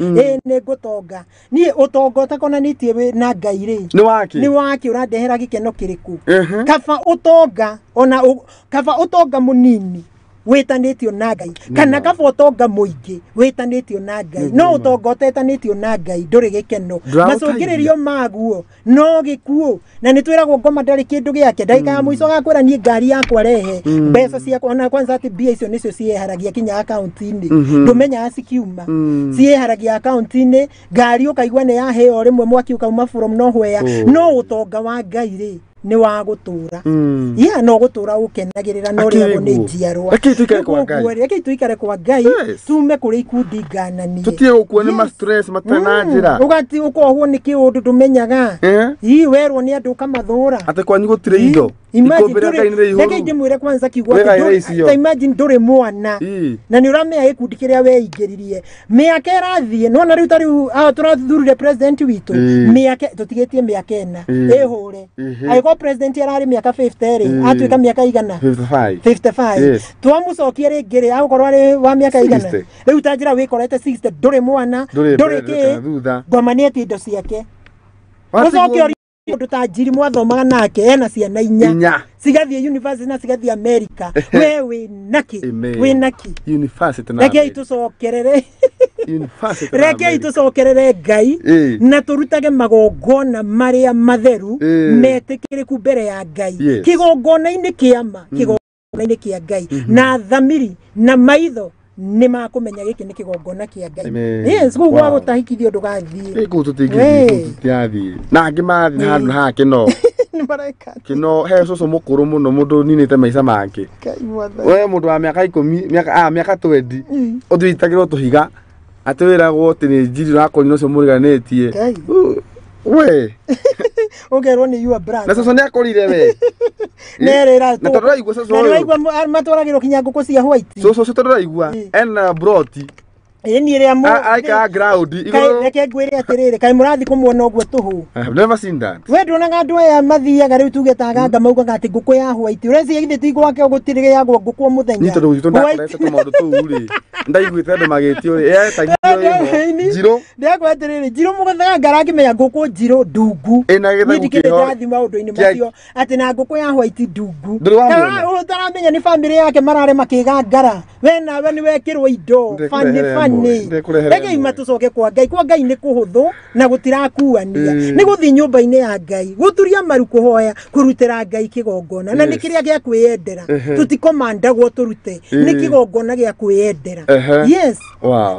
ne gutonga ni utonga takonanitie na Ngai ri ni waki urandehera gikeno kiriku kaba utonga ona kaba utonga munini wetanitio na Ngai kana kaba utonga muingi wetanitio na Ngai no utonga utetanitio na Ngai nduri gikeno macungiririo maguo no gikuo na nitwiragwo ngoma ndari kindu giake ndaika ya muico gakwira nie ngari yakwa rehe mbeca ciakwa na kwanza ati mbia icio nicio cieharagia kinya account-ini ndumenya cikiuma cieharagia account-ini ngari ukaigwa ne yaheo rimwe mwaki ukauma from nowhere no utonga wa Ngai ri ni wa gutura no gutura ukenagirira no ria ni njiarwa reke tuikare kwa Ngai tume kuri ikundi ngananie tutie gukuo ni ma stress matana njira ugati ukohwo ni kiundu tumenyaga werwo ni andu kamathura ate kwanyu gutire indo reke ndimwire kwanza kiugo imagine nduri mwana na ni uramea ikundi kiria weingiririe miaka irathie nona riu tariu turathurire president witu miaka tutigetie miaka ena ehure aiko president yarari miaka 50 ri atuika miaka igana 55 twamucokie ringiri agukorwo ari wa miaka igana riu tanjira wikorete 60 nduri mwana nduri ki ngomanieti indo ciake ucokie undu tanjiri mwathomaga nake ena ciana inya cigathie university na cigathie America we naki university na reke itucokerere reke itucokerere Ngai na turutage magongona maria matheru metikiriku mbere ya Ngai kigongona-ini kiama kigongona-ini kia Ngai na thamiri na maitho ni makumenya giki ni kigongona kia Ngai gwa gutahikithio ndugathie tutiathie na angi mathi handu ha kino ni maraika kino he cucu mukuru muno mundu ninite maica make we mundu wa miaka 10 miaka 20 uthuitagirwo tuhiga atwiragwo ati ni njiri rakonyo cio muriganetie we ogerwo ni your brand na cucu ni akorire we nerera na tondå raigua cucu na raigua matwaragirwo kinya ngũkũ cia white cucu tondå raigua ena broti ni ria mo aika ground iguru reke ngwire atiriri kai murathi kumwona ogwo tuhu I've never seen that we ndonaga andu aya mathiaga riu tugetaga anga mauga ati ngũkũ ya white ureci igithiti gwake gutirige ya ngũkũ muthenya ni tondu witu ndakorete tu maundu tu ri ndaiguite andu magitio ri tagio njiro ndekwa atiriri njiro mugathaga ngarangi menya ngũkũ njiro ndungu ina githagu kiho ndathi maundu-ini macio ati na ngũkũ ya white ndungu utaramenya ni family yake marare makigangara we nawe ni wekirwo indo fani reke imatucoke kwa Ngai ni kuhuthu na gutirakuania ni guthi nyumba-ini ya Ngai guturia maru kuhoya kurutira Ngai kigongona na ni kiria gia kwiyendera tutikomandagwo turute ni kigongona gia kwiyendera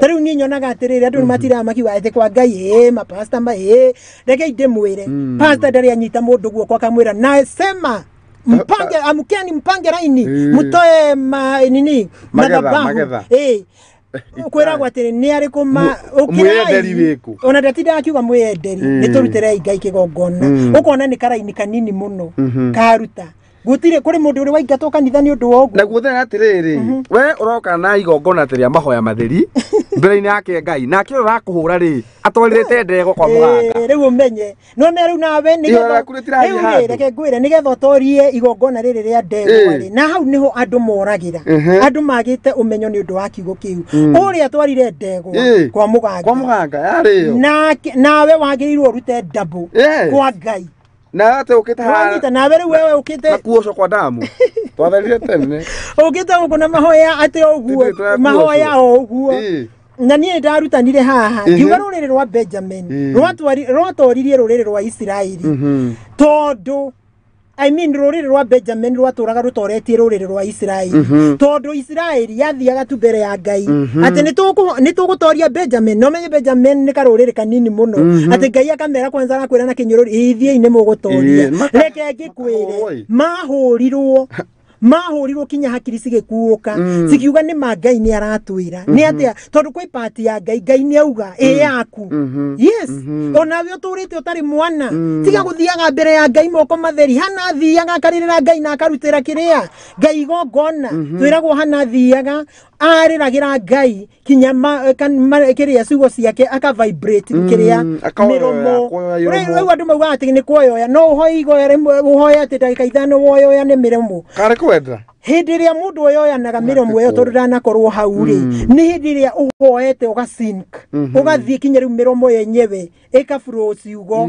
tariu ni nyonaga atiriri andu matira makiwa ati kwa Ngai mapasta reke ndimwire pastor ndari anyita mundu guoko akamwira na sema mpange amukeni mpange raini mutoe nini madhabahu kwiragwo atiri ni ariku mwiyenderi wiku ona ndatinda akiuga mwiyenderi ni turutire Ngai kigongona ukona ni karaini kanini muno karuta gutire kuri mundu uri waingatwo kanitha ni undu wogu na guthera atiriri we uroka na igongona atiria mahoya matheri mbere-ini yake Ngai na kiro rakuhura ri atwaririte ndego kwa muganga riu umenye no ne riu nawe ni reke ngwire ni getha utorie igongona riri ria ndego ri na hau niho andu moragira andu magite umenyo ni undu wa kiugo kiu uri atwarire ndego kwa muganga yario nawe wagirirwo rute double kwa Ngai na ate ukita na wewe wewe ukite na kuosho kwa damu twadharire tene ukita ukona mahoya ate oguo mahoya oguo na nie ndarutanire haha kiuga ruriri rwa Benjamin rwatoririe ruriri rwa Israeli tondu ruriri rwa Benjamin rwaturaga rutoretie ruriri rwa Israeli tondu Israeli yathiaga tu mbere ya Ngai ati ni tugutoria Benjamin no menye Benjamin ni karuriri kanini muno ati Ngai akamera kwanza arakwira na kinyururi ithiei-ini mugutoria reke ngikwire mahurirwo kinya hakiri cigikuuka cikiuga ni Ngai ni aratwira ni atia tondu kwi party ya Ngai ni auga yaku onawe uturite utari mwana tiga guthiaga mbere ya Ngai moko matheri hana thiaga akaririra Ngai na akarutira kiria Ngai igongona twiragwo hana thiaga ariragira Ngai kinya kiria ciugo ciake aka vibrate kiria miromo riu andu mauga ati ni kuoyoya no uhoi igoya rimwe uhoya ati ndagika ithano woyoya ni miromo kare kwenda hindi ria mundu oyo yanaga miromo yo tondu ndanakorwo hau ri ni hindi ria uhoete ugasink ugathie kinya riu miromo yenyewe ikafuro ciugo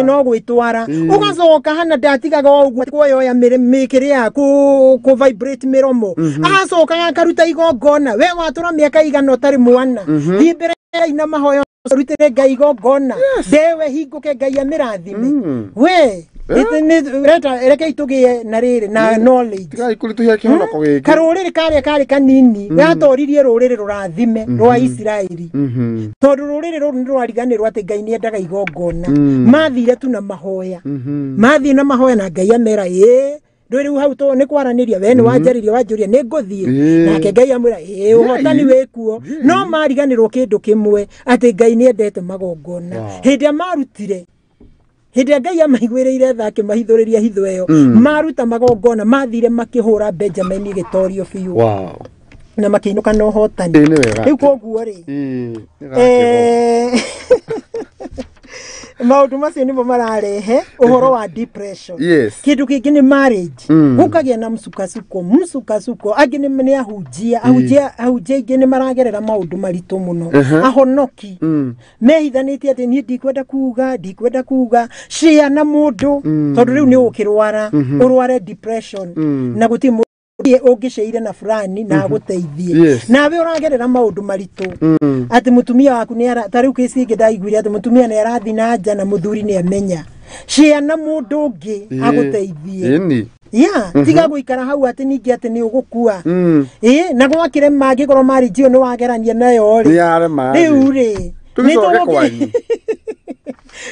no gwitwara ugacoka hana ndatigaga uguo kuoya MECIRIA ku vibrate miromo agacoka akaruta igongona we watura miaka igana utari mwana thi mbere ina mahoyo rutire Ngai igongona dewe hinguke Ngai amirathime we reke itugie na riri na knowledge karuriri kari kanini gatoririe ruriri rurathime rwa Israeli tondu ruriri ruru rwariganirwo ati Ngai ni endaga igongona mathire tu na mahoya mathie na mahoya na Ngai amera riu hau to ni kwaraniria we ni wanjariria wanjuria ni nguthie nake Ngai amwira uhotani wikuo no mariganirwo kindu kimwe ati Ngai ni endete magongona hindi marutire hindi Ngai amaigwiriire thake mahithuriria hitho eyo maruta magongona mathire makihura Benjamin gitorio biu na makiinuka no hotani riu koguo ri maundu macio nimo mararehe uhoro wa depression kindu kingi ni marriage gukagia na msukasuko angi ni ahunjia ingi ni maragerera maundu maritu muno ahonoki mehithanitie ati ni ndikwenda kuga share na mundu tondu riu ni ukirwara urware depression na guti ungisheire na fulani na guteithie nawe uragerera maundu maritu ati mutumia waku ni tariu kisi ingi ndaiguire ati mutumia ni arathi na nja na muthuri ni amenya share na mundu ungi aguteithie tiga guikara hau ati ningi ati ni ugukua na gwakire mangi korwo marriage ni wagerania nayo ri riu ri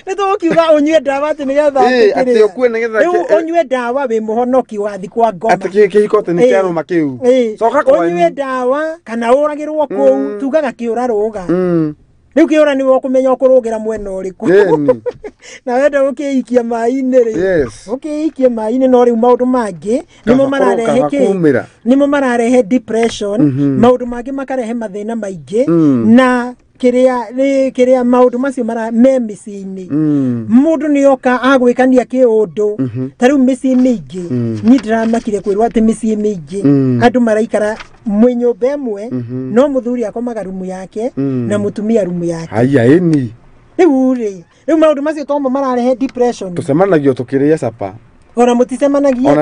Nito kiuga unywe dawa ati nigetha ati okue nigetha unywe dawa we muhonoki wathi kwa ngoma ati kihikote ni kiaro makiu soka kwa unywe dawa kana uragirwo ku tugaga kiura ruga riu kiura ni wokumenya ukurugira mwena uriku na wenda ukiikia mai-ini ri ukiikia mai-ini no riu maundu mangi nimo mararehe depression maundu mangi makarehe mathina maingi na kiria maundu macio mara memisi-ini mundu ni oka agwikania kiundu tariu misi mingi ni ndiramakire kwirwa ati misi mingi andu maraikara mwenyumba emwe no muthuri akomaga rumu yake na mutumia rumu yake riu maundu macio tomo mararehe depression tucemanagio tukiria sapa ona muticemanagia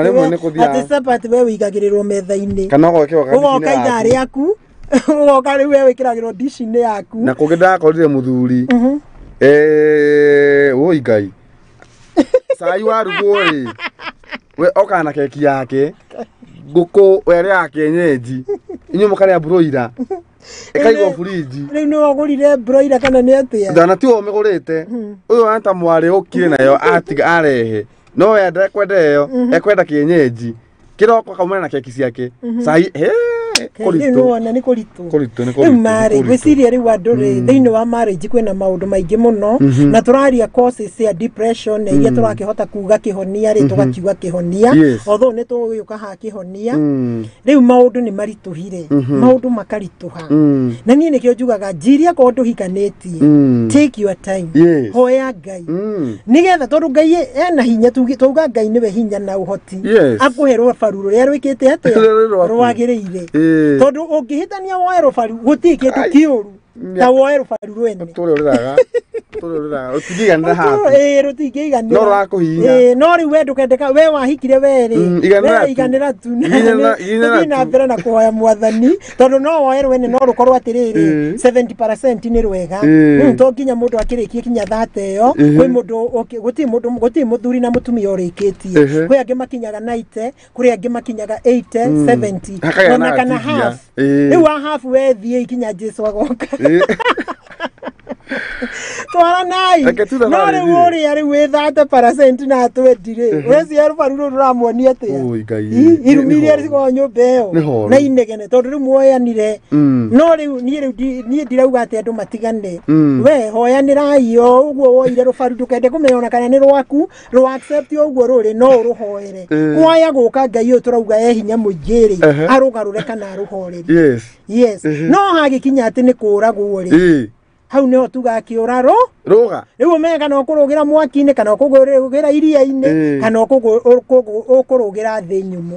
ati sapa ati we wigagirirwo metha-ini kana ugoka ithari yaku ugoka riu we wikiragirwo dish-ini yaku na kungi ndakorire muthuri woi Ngai sai warugwo ri we oka na keki yake nguku were ya kienyeji inyu mukaria broiler ikaigwo fridge riu ni wagurire broiler kana ni atia ndana ti omigurite uyu anta mwari ukire nayo atiga arehe no enda kwenda yo ekwenda kienyeji kiroko kaumana na keki ciake sai ni kuritu mari gwiciria riu andu ri thiini wa marriage kwina maundu maingi muno na turaria causes cia depression na iria turakihota kuga kihonia ri tugakiuga kihonia although ni tuguka ha kihonia riu maundu ni marituhire maundu makarituha na nie nikio njugaga njiria ko nduhikaneti take your time hoya Ngai nigetha tondu Ngai ena hinya tuga Ngai niwe hinya na uhoti akuherwo faru ruria rwikite atia rwagiriire tondu ungihitania woero faru guti kindu kiuru ta woero faru rwene turiraga utigigana hapo rutigigana no rakuhinya no ri we ndukendeka we wahikire we ri iganira tu na mbere na kuhoya mwathani tondu no woero wene no rukorwo atiriri 70% ni rwega to kinya mundu akirikie kinya 30 yo kwi mundu guti muthuri na mutumia urikitie kwi angi makinyaga 90 kuri angi makinyaga 80 70 ona kana half riu half we thie ikinya Jesu agoka twara nai no ri wori ari we 30% na 20 ri wezi yaru faruru ramuonia atia irumirie ri go nyumba yo na inegene tondu ri muoyanire no ri nie ndirauga ati andu matigane we hoyanira iyo uguo woire rufaru ndukende kumeona kana ni rwaku ru accept uguo ruri no ruhoere kuaya guka Ngai uyu turauga hinya muingiri arugarure kana aruhoreri yes no hagi kinya ati ni kuragwo ri hau neho tugakiura ruga riu mega no kurugira mwaki-ini kana kurugira iria-ini kana kurugira thi nyumu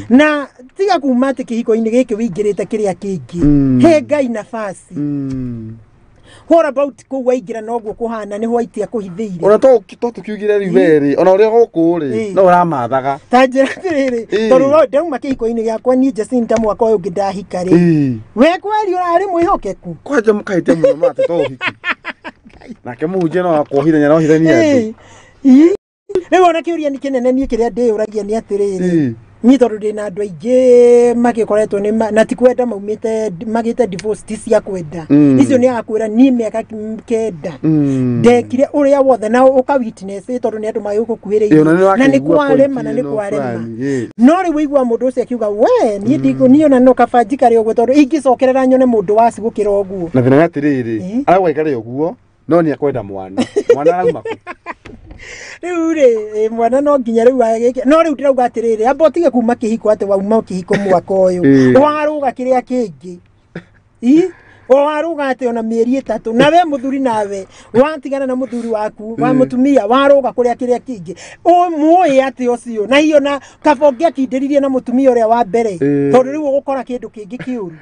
na tiga kuma ati kihiko-ini giki wingirite kiria kingi he Ngai nafasi what about ku waingira noguo kuhana ni hwaitia kuhithiire ona to tukiugire riberi ona uria gukuri no uramathaga tanjira tiriri toru ndauma kihiko-ini giakwa ni Jacinta mwaka uyu ngindahika ri we kweri urari mwihokeku kwanja mukaite muno mate to hiki nake muhunjia no akohithania no hithania andu riu ona kiuria ni kinene ni kiria ndiuragia ni atiriri ni tondu ndina andu aingi magikoretwo ni na ti kwenda maumite magite divorce ti cia kwenda icio ni agakwira ni miaka kenda ndekire uria wothe na uka witness tondu ni andu magigukuhiriire na ni kwarema na ni kwarema no riu igwa mundu ucio akiuga we ni ndiko ni ona no kabanjika ri uguo tondu ingicokerera nyone mundu waci gukira uguo na thina atiriri aragwa ikare uguo no ni akwenda mwana arauma ku riu ri mwana no nginya riu agike no riu ndirauga atiriri amba utige kuma kihiko ati wauma kihiko mwaka uyu waruga kiria kingi waruga ati ona mieri 3 nawe muthuri nawe watigana na muthuri waku wa mutumia waruga kuria kiria kingi muoyi ati ucio na hiyo na kabongia kindiririe na mutumia uria wa mbere tondu riu ugukora kindu kingi kiuru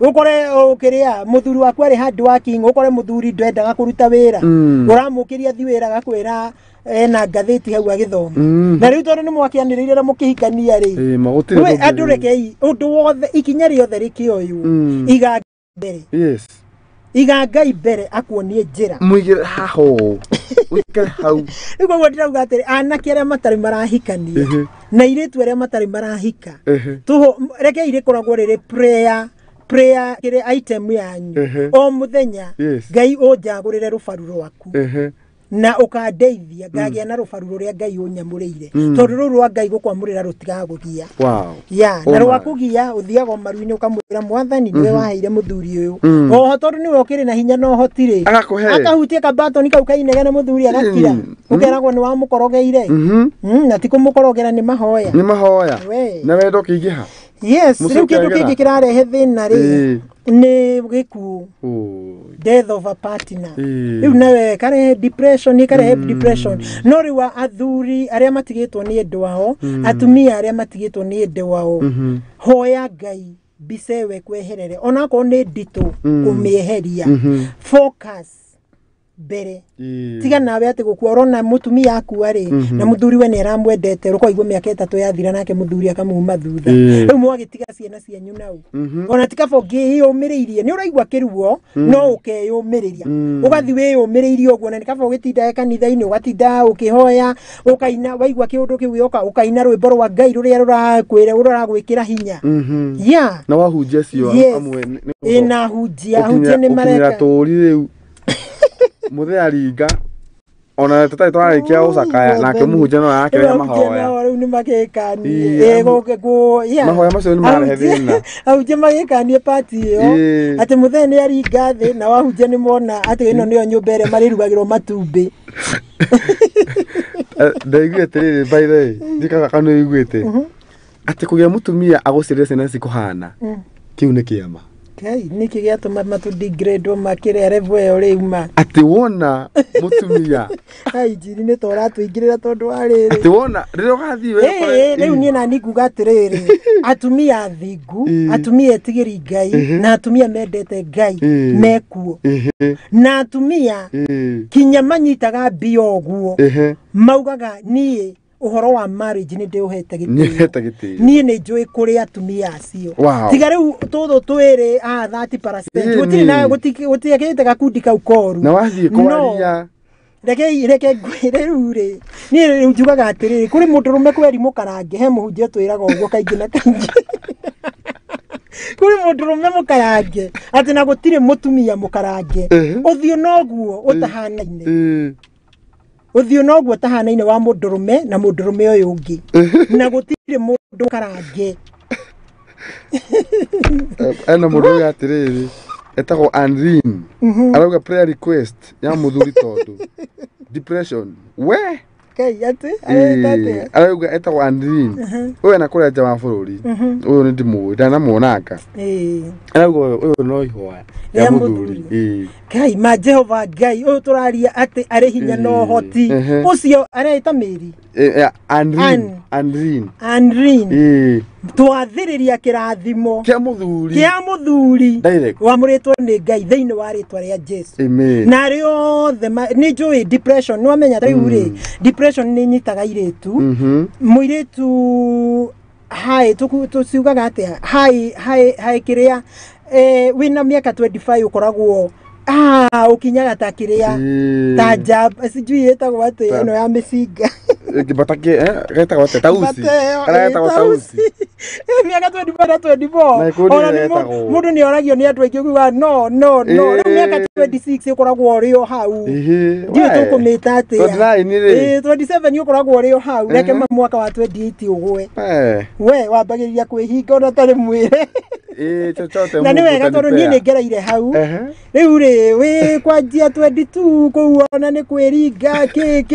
ukore ukiria muthuri waku ari hard working ukore muthuri ndwendaga kuruta wira uramukiria thi wira gakwira na ngathiti hau agithoma na riu tondu ni mwakianiriire na mukihikania ri we andu rekei undu wothe ikinya riothe rikioyu iga mbere iga Ngai mbere akuonie njira muigire haho wikare hau iguo ndirauga atiri anake aria matari marahikania na iritu aria matari marahika tuho rekei irikoragwo riri prayer kire item yanyu o muthenya Ngai unjagurire rubaru rwaku na ukandeithia ngagia na rubaru ruria Ngai unyamurire tondu ruru rwa Ngai gukwamurira rutigagugia na rwakugia uthiaga maru-ini ukamwira mwathani niwe waheire muthuri uyu oho tondu niwe ukiri na hinya no hotire akahutie kabatoni kau kainege na muthuri agakira ukeragwo ni wamukorogeire na ti kumukorogera ni mahoya na wendo kiingiha riu kindu kingi kirarehe thina ri ni gikuo death of a partner riu nawe karehe depression no riu athuri aria matigitwo ni endu wao atumia aria matigitwo ni endu wao hoya Ngai bisewe kweherere ona ko ni ndito kumieheria focus mbere tiga nawe ati gukua urona mutumia akua ri na muthuri we ni aramwendete ruko igwo miaka 3 yathira nake muthuri akamuma thutha riu mwagitiga ciana cianyu nau ona tikabongi yumiriirie ni uraigwa kiruo no ukeyumiriria ugathi we yumiriirie uguo na nikabo gitinda kanitha-ini ugatinda ukihoya ukaina waigwa kiundu kiu yoka ukaina rwimbo rwa Ngai ruria rurakwire uragwikira hinya na wahunjia cio amwe ina hujia ni mareka tori riu muthe aringa ona tutai twarikia ucakaya nake muhunjia no yake ya mahoya riu ni magikani mahoya macio ni marehe thina ahunjia magikanie party iyo ati muthe ni aringa thi na wahunjia ni mona ati ino niyo nyumba iria marirugagirwo matumbi ndaiguite atiriri by the way ndikaga kanu iguite ati kugia mutumia agucirire ciana cikuhana kiu ni kiama niki giatuma matu degrade makire level yo riuma ati wona mutumia njiri ni tora tuingirira tondu ariri ati wona riro gathi we riu ni na niguga atiriri atumia thingu atumia etigiri Ngai na atumia mendete Ngai mekuo na atumia kinya manyitaga mbio uguo maugaga nie uhoro wa marriage ni ndiuhete gitiri nie ni njui kuri atumia acio tiga riu tuthu twiri 30% guti na guti akite gakundi kau koru na wathie kwaria reke ngwire riu ri nie riu njugaga atiriri kuri mundurume kweri mukarange he muhunjia twiraga uguo kaingi na kaingi kuri mundurume mukarange ati na gutire mutumia mukarange uthio noguo utahanaine uthio noguo tahanaine wa mundurume na mundurume uyu ungi na gutire mundu karange ana mundu atiriri etagwo Andrin arauga prayer request ya muthuri tondu depression we Kai ate arauga etagwo Andrin uyu na kuria nja wa bururi uyu ni ndimu ndanamuonanga arauga uyu no ihoya ya muthuri Kai ma Jehova Ngai uyu turaria ati ari hinya no hoti ucio areta Meri Andrin twathiriria kirathimo kia muthuri wamuritwo ni Ngai thiini wa ritwa ria Jesu na riothe ni njui depression no amenya riu depression ni nyitaga iritu muiritu hai tuciugaga atia hai kiria wina miaka 25 ukoragwo ukinyaga ta kiria ta jab sijui etagwo ati ino ya micinga Batake getagwo ate tausi aretagwo tausi miaka 24 mundu ni oragio ni andu aingi kuga no riu miaka 26 ukoragwo rio hau ndio tukumita ati 27 ukoragwo rio hau reke mwaka wa 28 ugwe we wambagiriria kwihinga ona tari mwire chochote na ni wega tondu ni ngereire hau riu we kwanjia 22 kuona ni kwiringa kiki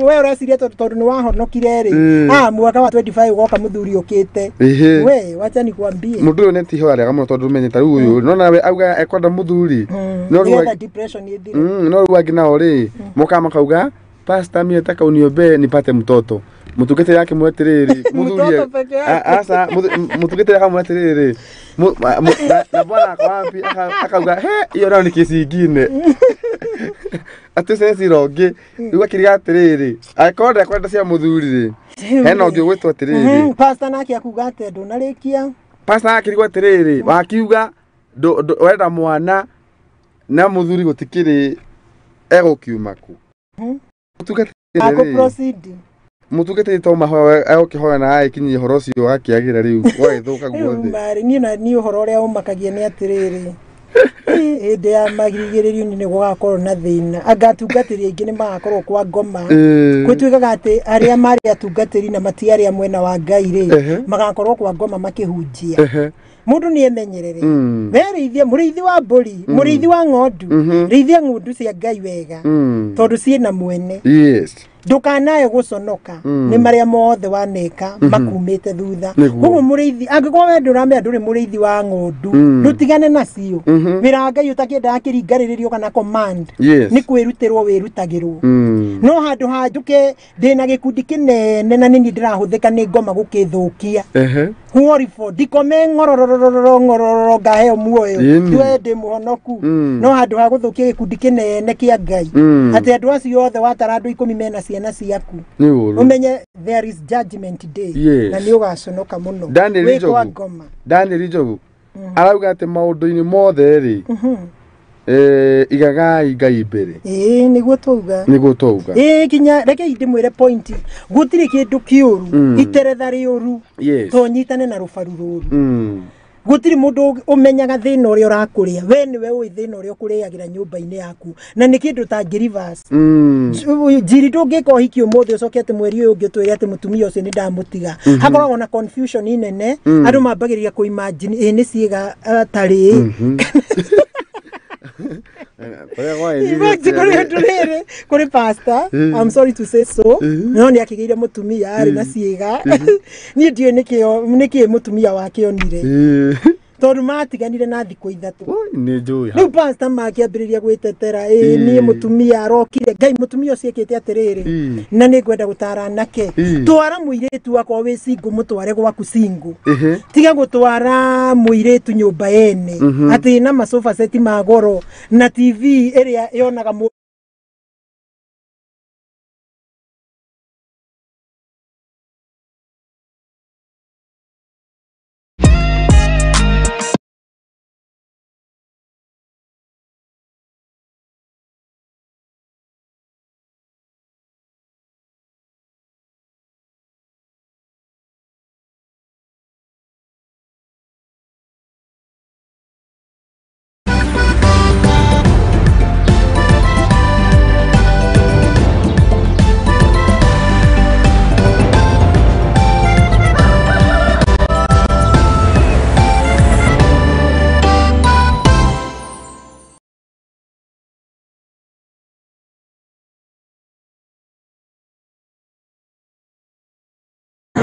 we urasiria tondu ni wahonokire ri mwaka wa 25 goka muthuri ukite we wacha ni kwambie mundu uyu neti hware gamuno tondu menyeta riu uyu no nawe auga ekwenda muthuri no ruwa depression yethire no ruwa ngina ori mukama kauga pastor mimi nataka uniombe nipate mtoto mutugete yake mwetiriri muthuri asa mutugete yake mwetiriri na bwana akwambi akauga iyo nao ni kesi ingine ati sesi roge iwa kiriga atiriri akonda kwenda cia muthuri ri hena ungi gwitwo atiriri pastor nake akuga ati ndunarikia pastor akirigwo atiriri wakiuga wenda mwana na muthuri gutikiri egukiuma ku mutugete ako proceed mutugete to mahoya ayokihoya na aikinyi horo cio akiagira riu waithuka guothe mari ni uhoro ria umakagia ni atiriri inde ya magirigiririo ni gugakorwo na thina angatungatiri ingi ni magakorwo kwa ngoma gwituikaga ati aria mari atungatiri na matiari mwena wa Ngai ri magakorwo kwa ngoma makihunjia mundu ni emenyerere werithie muriithi wa mburi muriithi wa ng'ondu rithia ng'ondu cia Ngai wega tondu ciina mwene ndukanae guconoka ni maria mothe waneka makumite thutha koguo muriithi angiko we nduramenya nduri muriithi wa ng'ondu ndutigane nacio wira Ngai utakienda akiringaririo kana command ni kwirutirwo wirutagirwo no handu hanjuke ndina gikundi kinene na nini ndirahuthika ni ngoma gukithukia Huorifo dikome ngorororororororo ngaheo muoyo twende muhonoku no handu ha guthukia gikundi kinene kia Ngai ati andu acio othe watara andu 10 mena ciana ciaku umenye there is judgment day na ni ugaconoka muno wikwa ngoma Daniel Jogu arauga ati maundu-ini mothe ri igagai Ngai mbere niguo twauga kinya reke ndimwire point gutiri kindu kiuru iteretha riuru to nyitane na rufaru ruru gutiri mundu umenyaga thina uria urakuria we niwe ui thina uria ukuriagira nyumba-ini yaku na ni kindu ta girivas jiri ndungika hiki umuthi ucoke ati mweri uyu ungi twire ati mutumia ucio ni ndamutiga hakoragwo na confusion inene andu mambagiria ku imagine ni ciiga tari kuri pastor I'm sorry to say so no ni akigeire mutumia ari na ciiga ni ndiye niki mutumia wake onire tondu matiganire na thiku ithatu ni njui ni pastor makiambiriria gwitetera ni mutumia arokire Ngai mutumia ucio ekite atiriri na ni ngwenda gutara nake twara muiretu wakwa wi singu mutware gwaku singu tiga gutwara muiretu nyumba ene ati na masofa set magoro na TV iria yonaga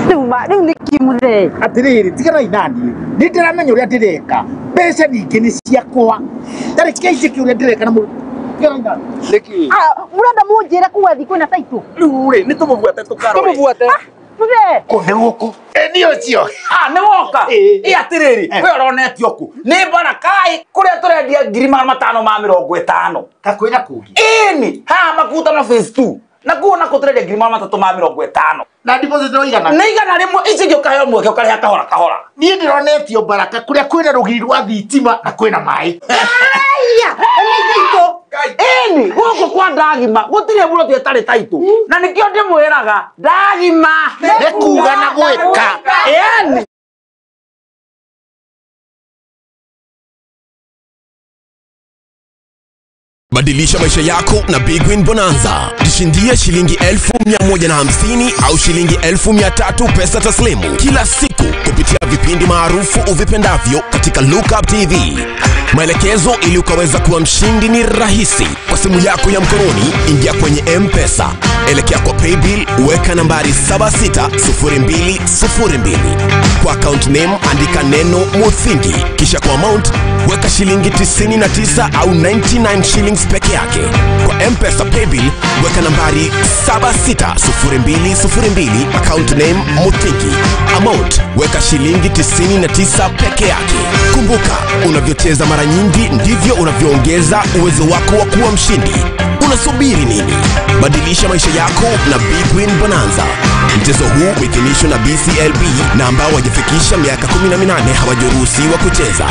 Riu ni kimuthe. Atiriri tigana inani. Ni ndiramenya uria ndireka. Mbeca ningi ni ciakwa. Tareke ijiki uria ndireka na Leki. Murenda munjire kuwa thiku na taitu. Riu ri ni tumubuate tukaro. Tumubuate. Muthe. Kone goko. Ni ucio. Ni woka. Atiriri. We uronetio ku. Ni bana kai kuria turendia 550. Kakwira kugi. Ini ha makuta na phase 2. Na kuona ko turendia 350. Na deposit oigana. Ni igana rimwe ici giokayo mweke ukariha kahora. Ni ndironetio Baraka kuria kwina rugiri rwa thitima na kwina mai. Aya, ni taito. Ini goko kwa ndagima gutire buro tietari taito. Na nikio ndimwiraga ndagima. Nekuga na gwika. Yani Badilisha maisha yako na Big Win Bonanza. Jishindie shilingi 1,150 au shilingi 1,300 pesa taslimu kila siku kupitia vipindi maarufu uvipendavyo katika Lookup TV. Maelekezo ili ukaweza kuwa mshindi ni rahisi. Kwa simu yako ya mkononi, ingia kwenye M-Pesa, elekea kwa Paybill, weka nambari 760202. Kwa account name andika neno Muthingi, kisha kwa amount weka shilingi 99 au 99 shillings peke yake. Kwa M-Pesa Paybill weka nambari 760202, account name Muthingi, amount weka shilingi 99 peke yake. Kumbuka, unavyocheza mara nyingi ndivyo unavyoongeza uwezo wako wa kuwa mshindi. Unasubiri nini? Badilisha maisha yako na Big Win Bonanza. Mchezo huu umeidhinishwa na BCLB na ambao hawajafikisha miaka 18 hawajaruhusiwa kucheza.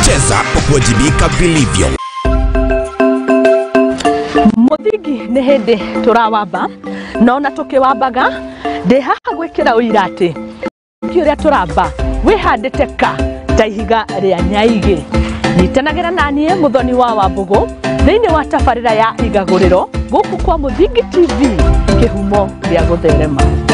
Cheza kwa kuwajibika vilivyo. Muthingi nĩ hĩndĩ tũrawamba no tũkĩwambaga ndĩ haha gwĩkĩra ũira atĩ ũrĩa tũramba wĩhandĩte ta ihiga rĩa nyaigĩ. Nyitanagĩra naniĩ Mũthoni wa Wambũgũ thĩinĩ wa tabarĩra ya igagũrĩro gũkũ kwa Muthingi TV, kĩhumo gĩa gũtherema.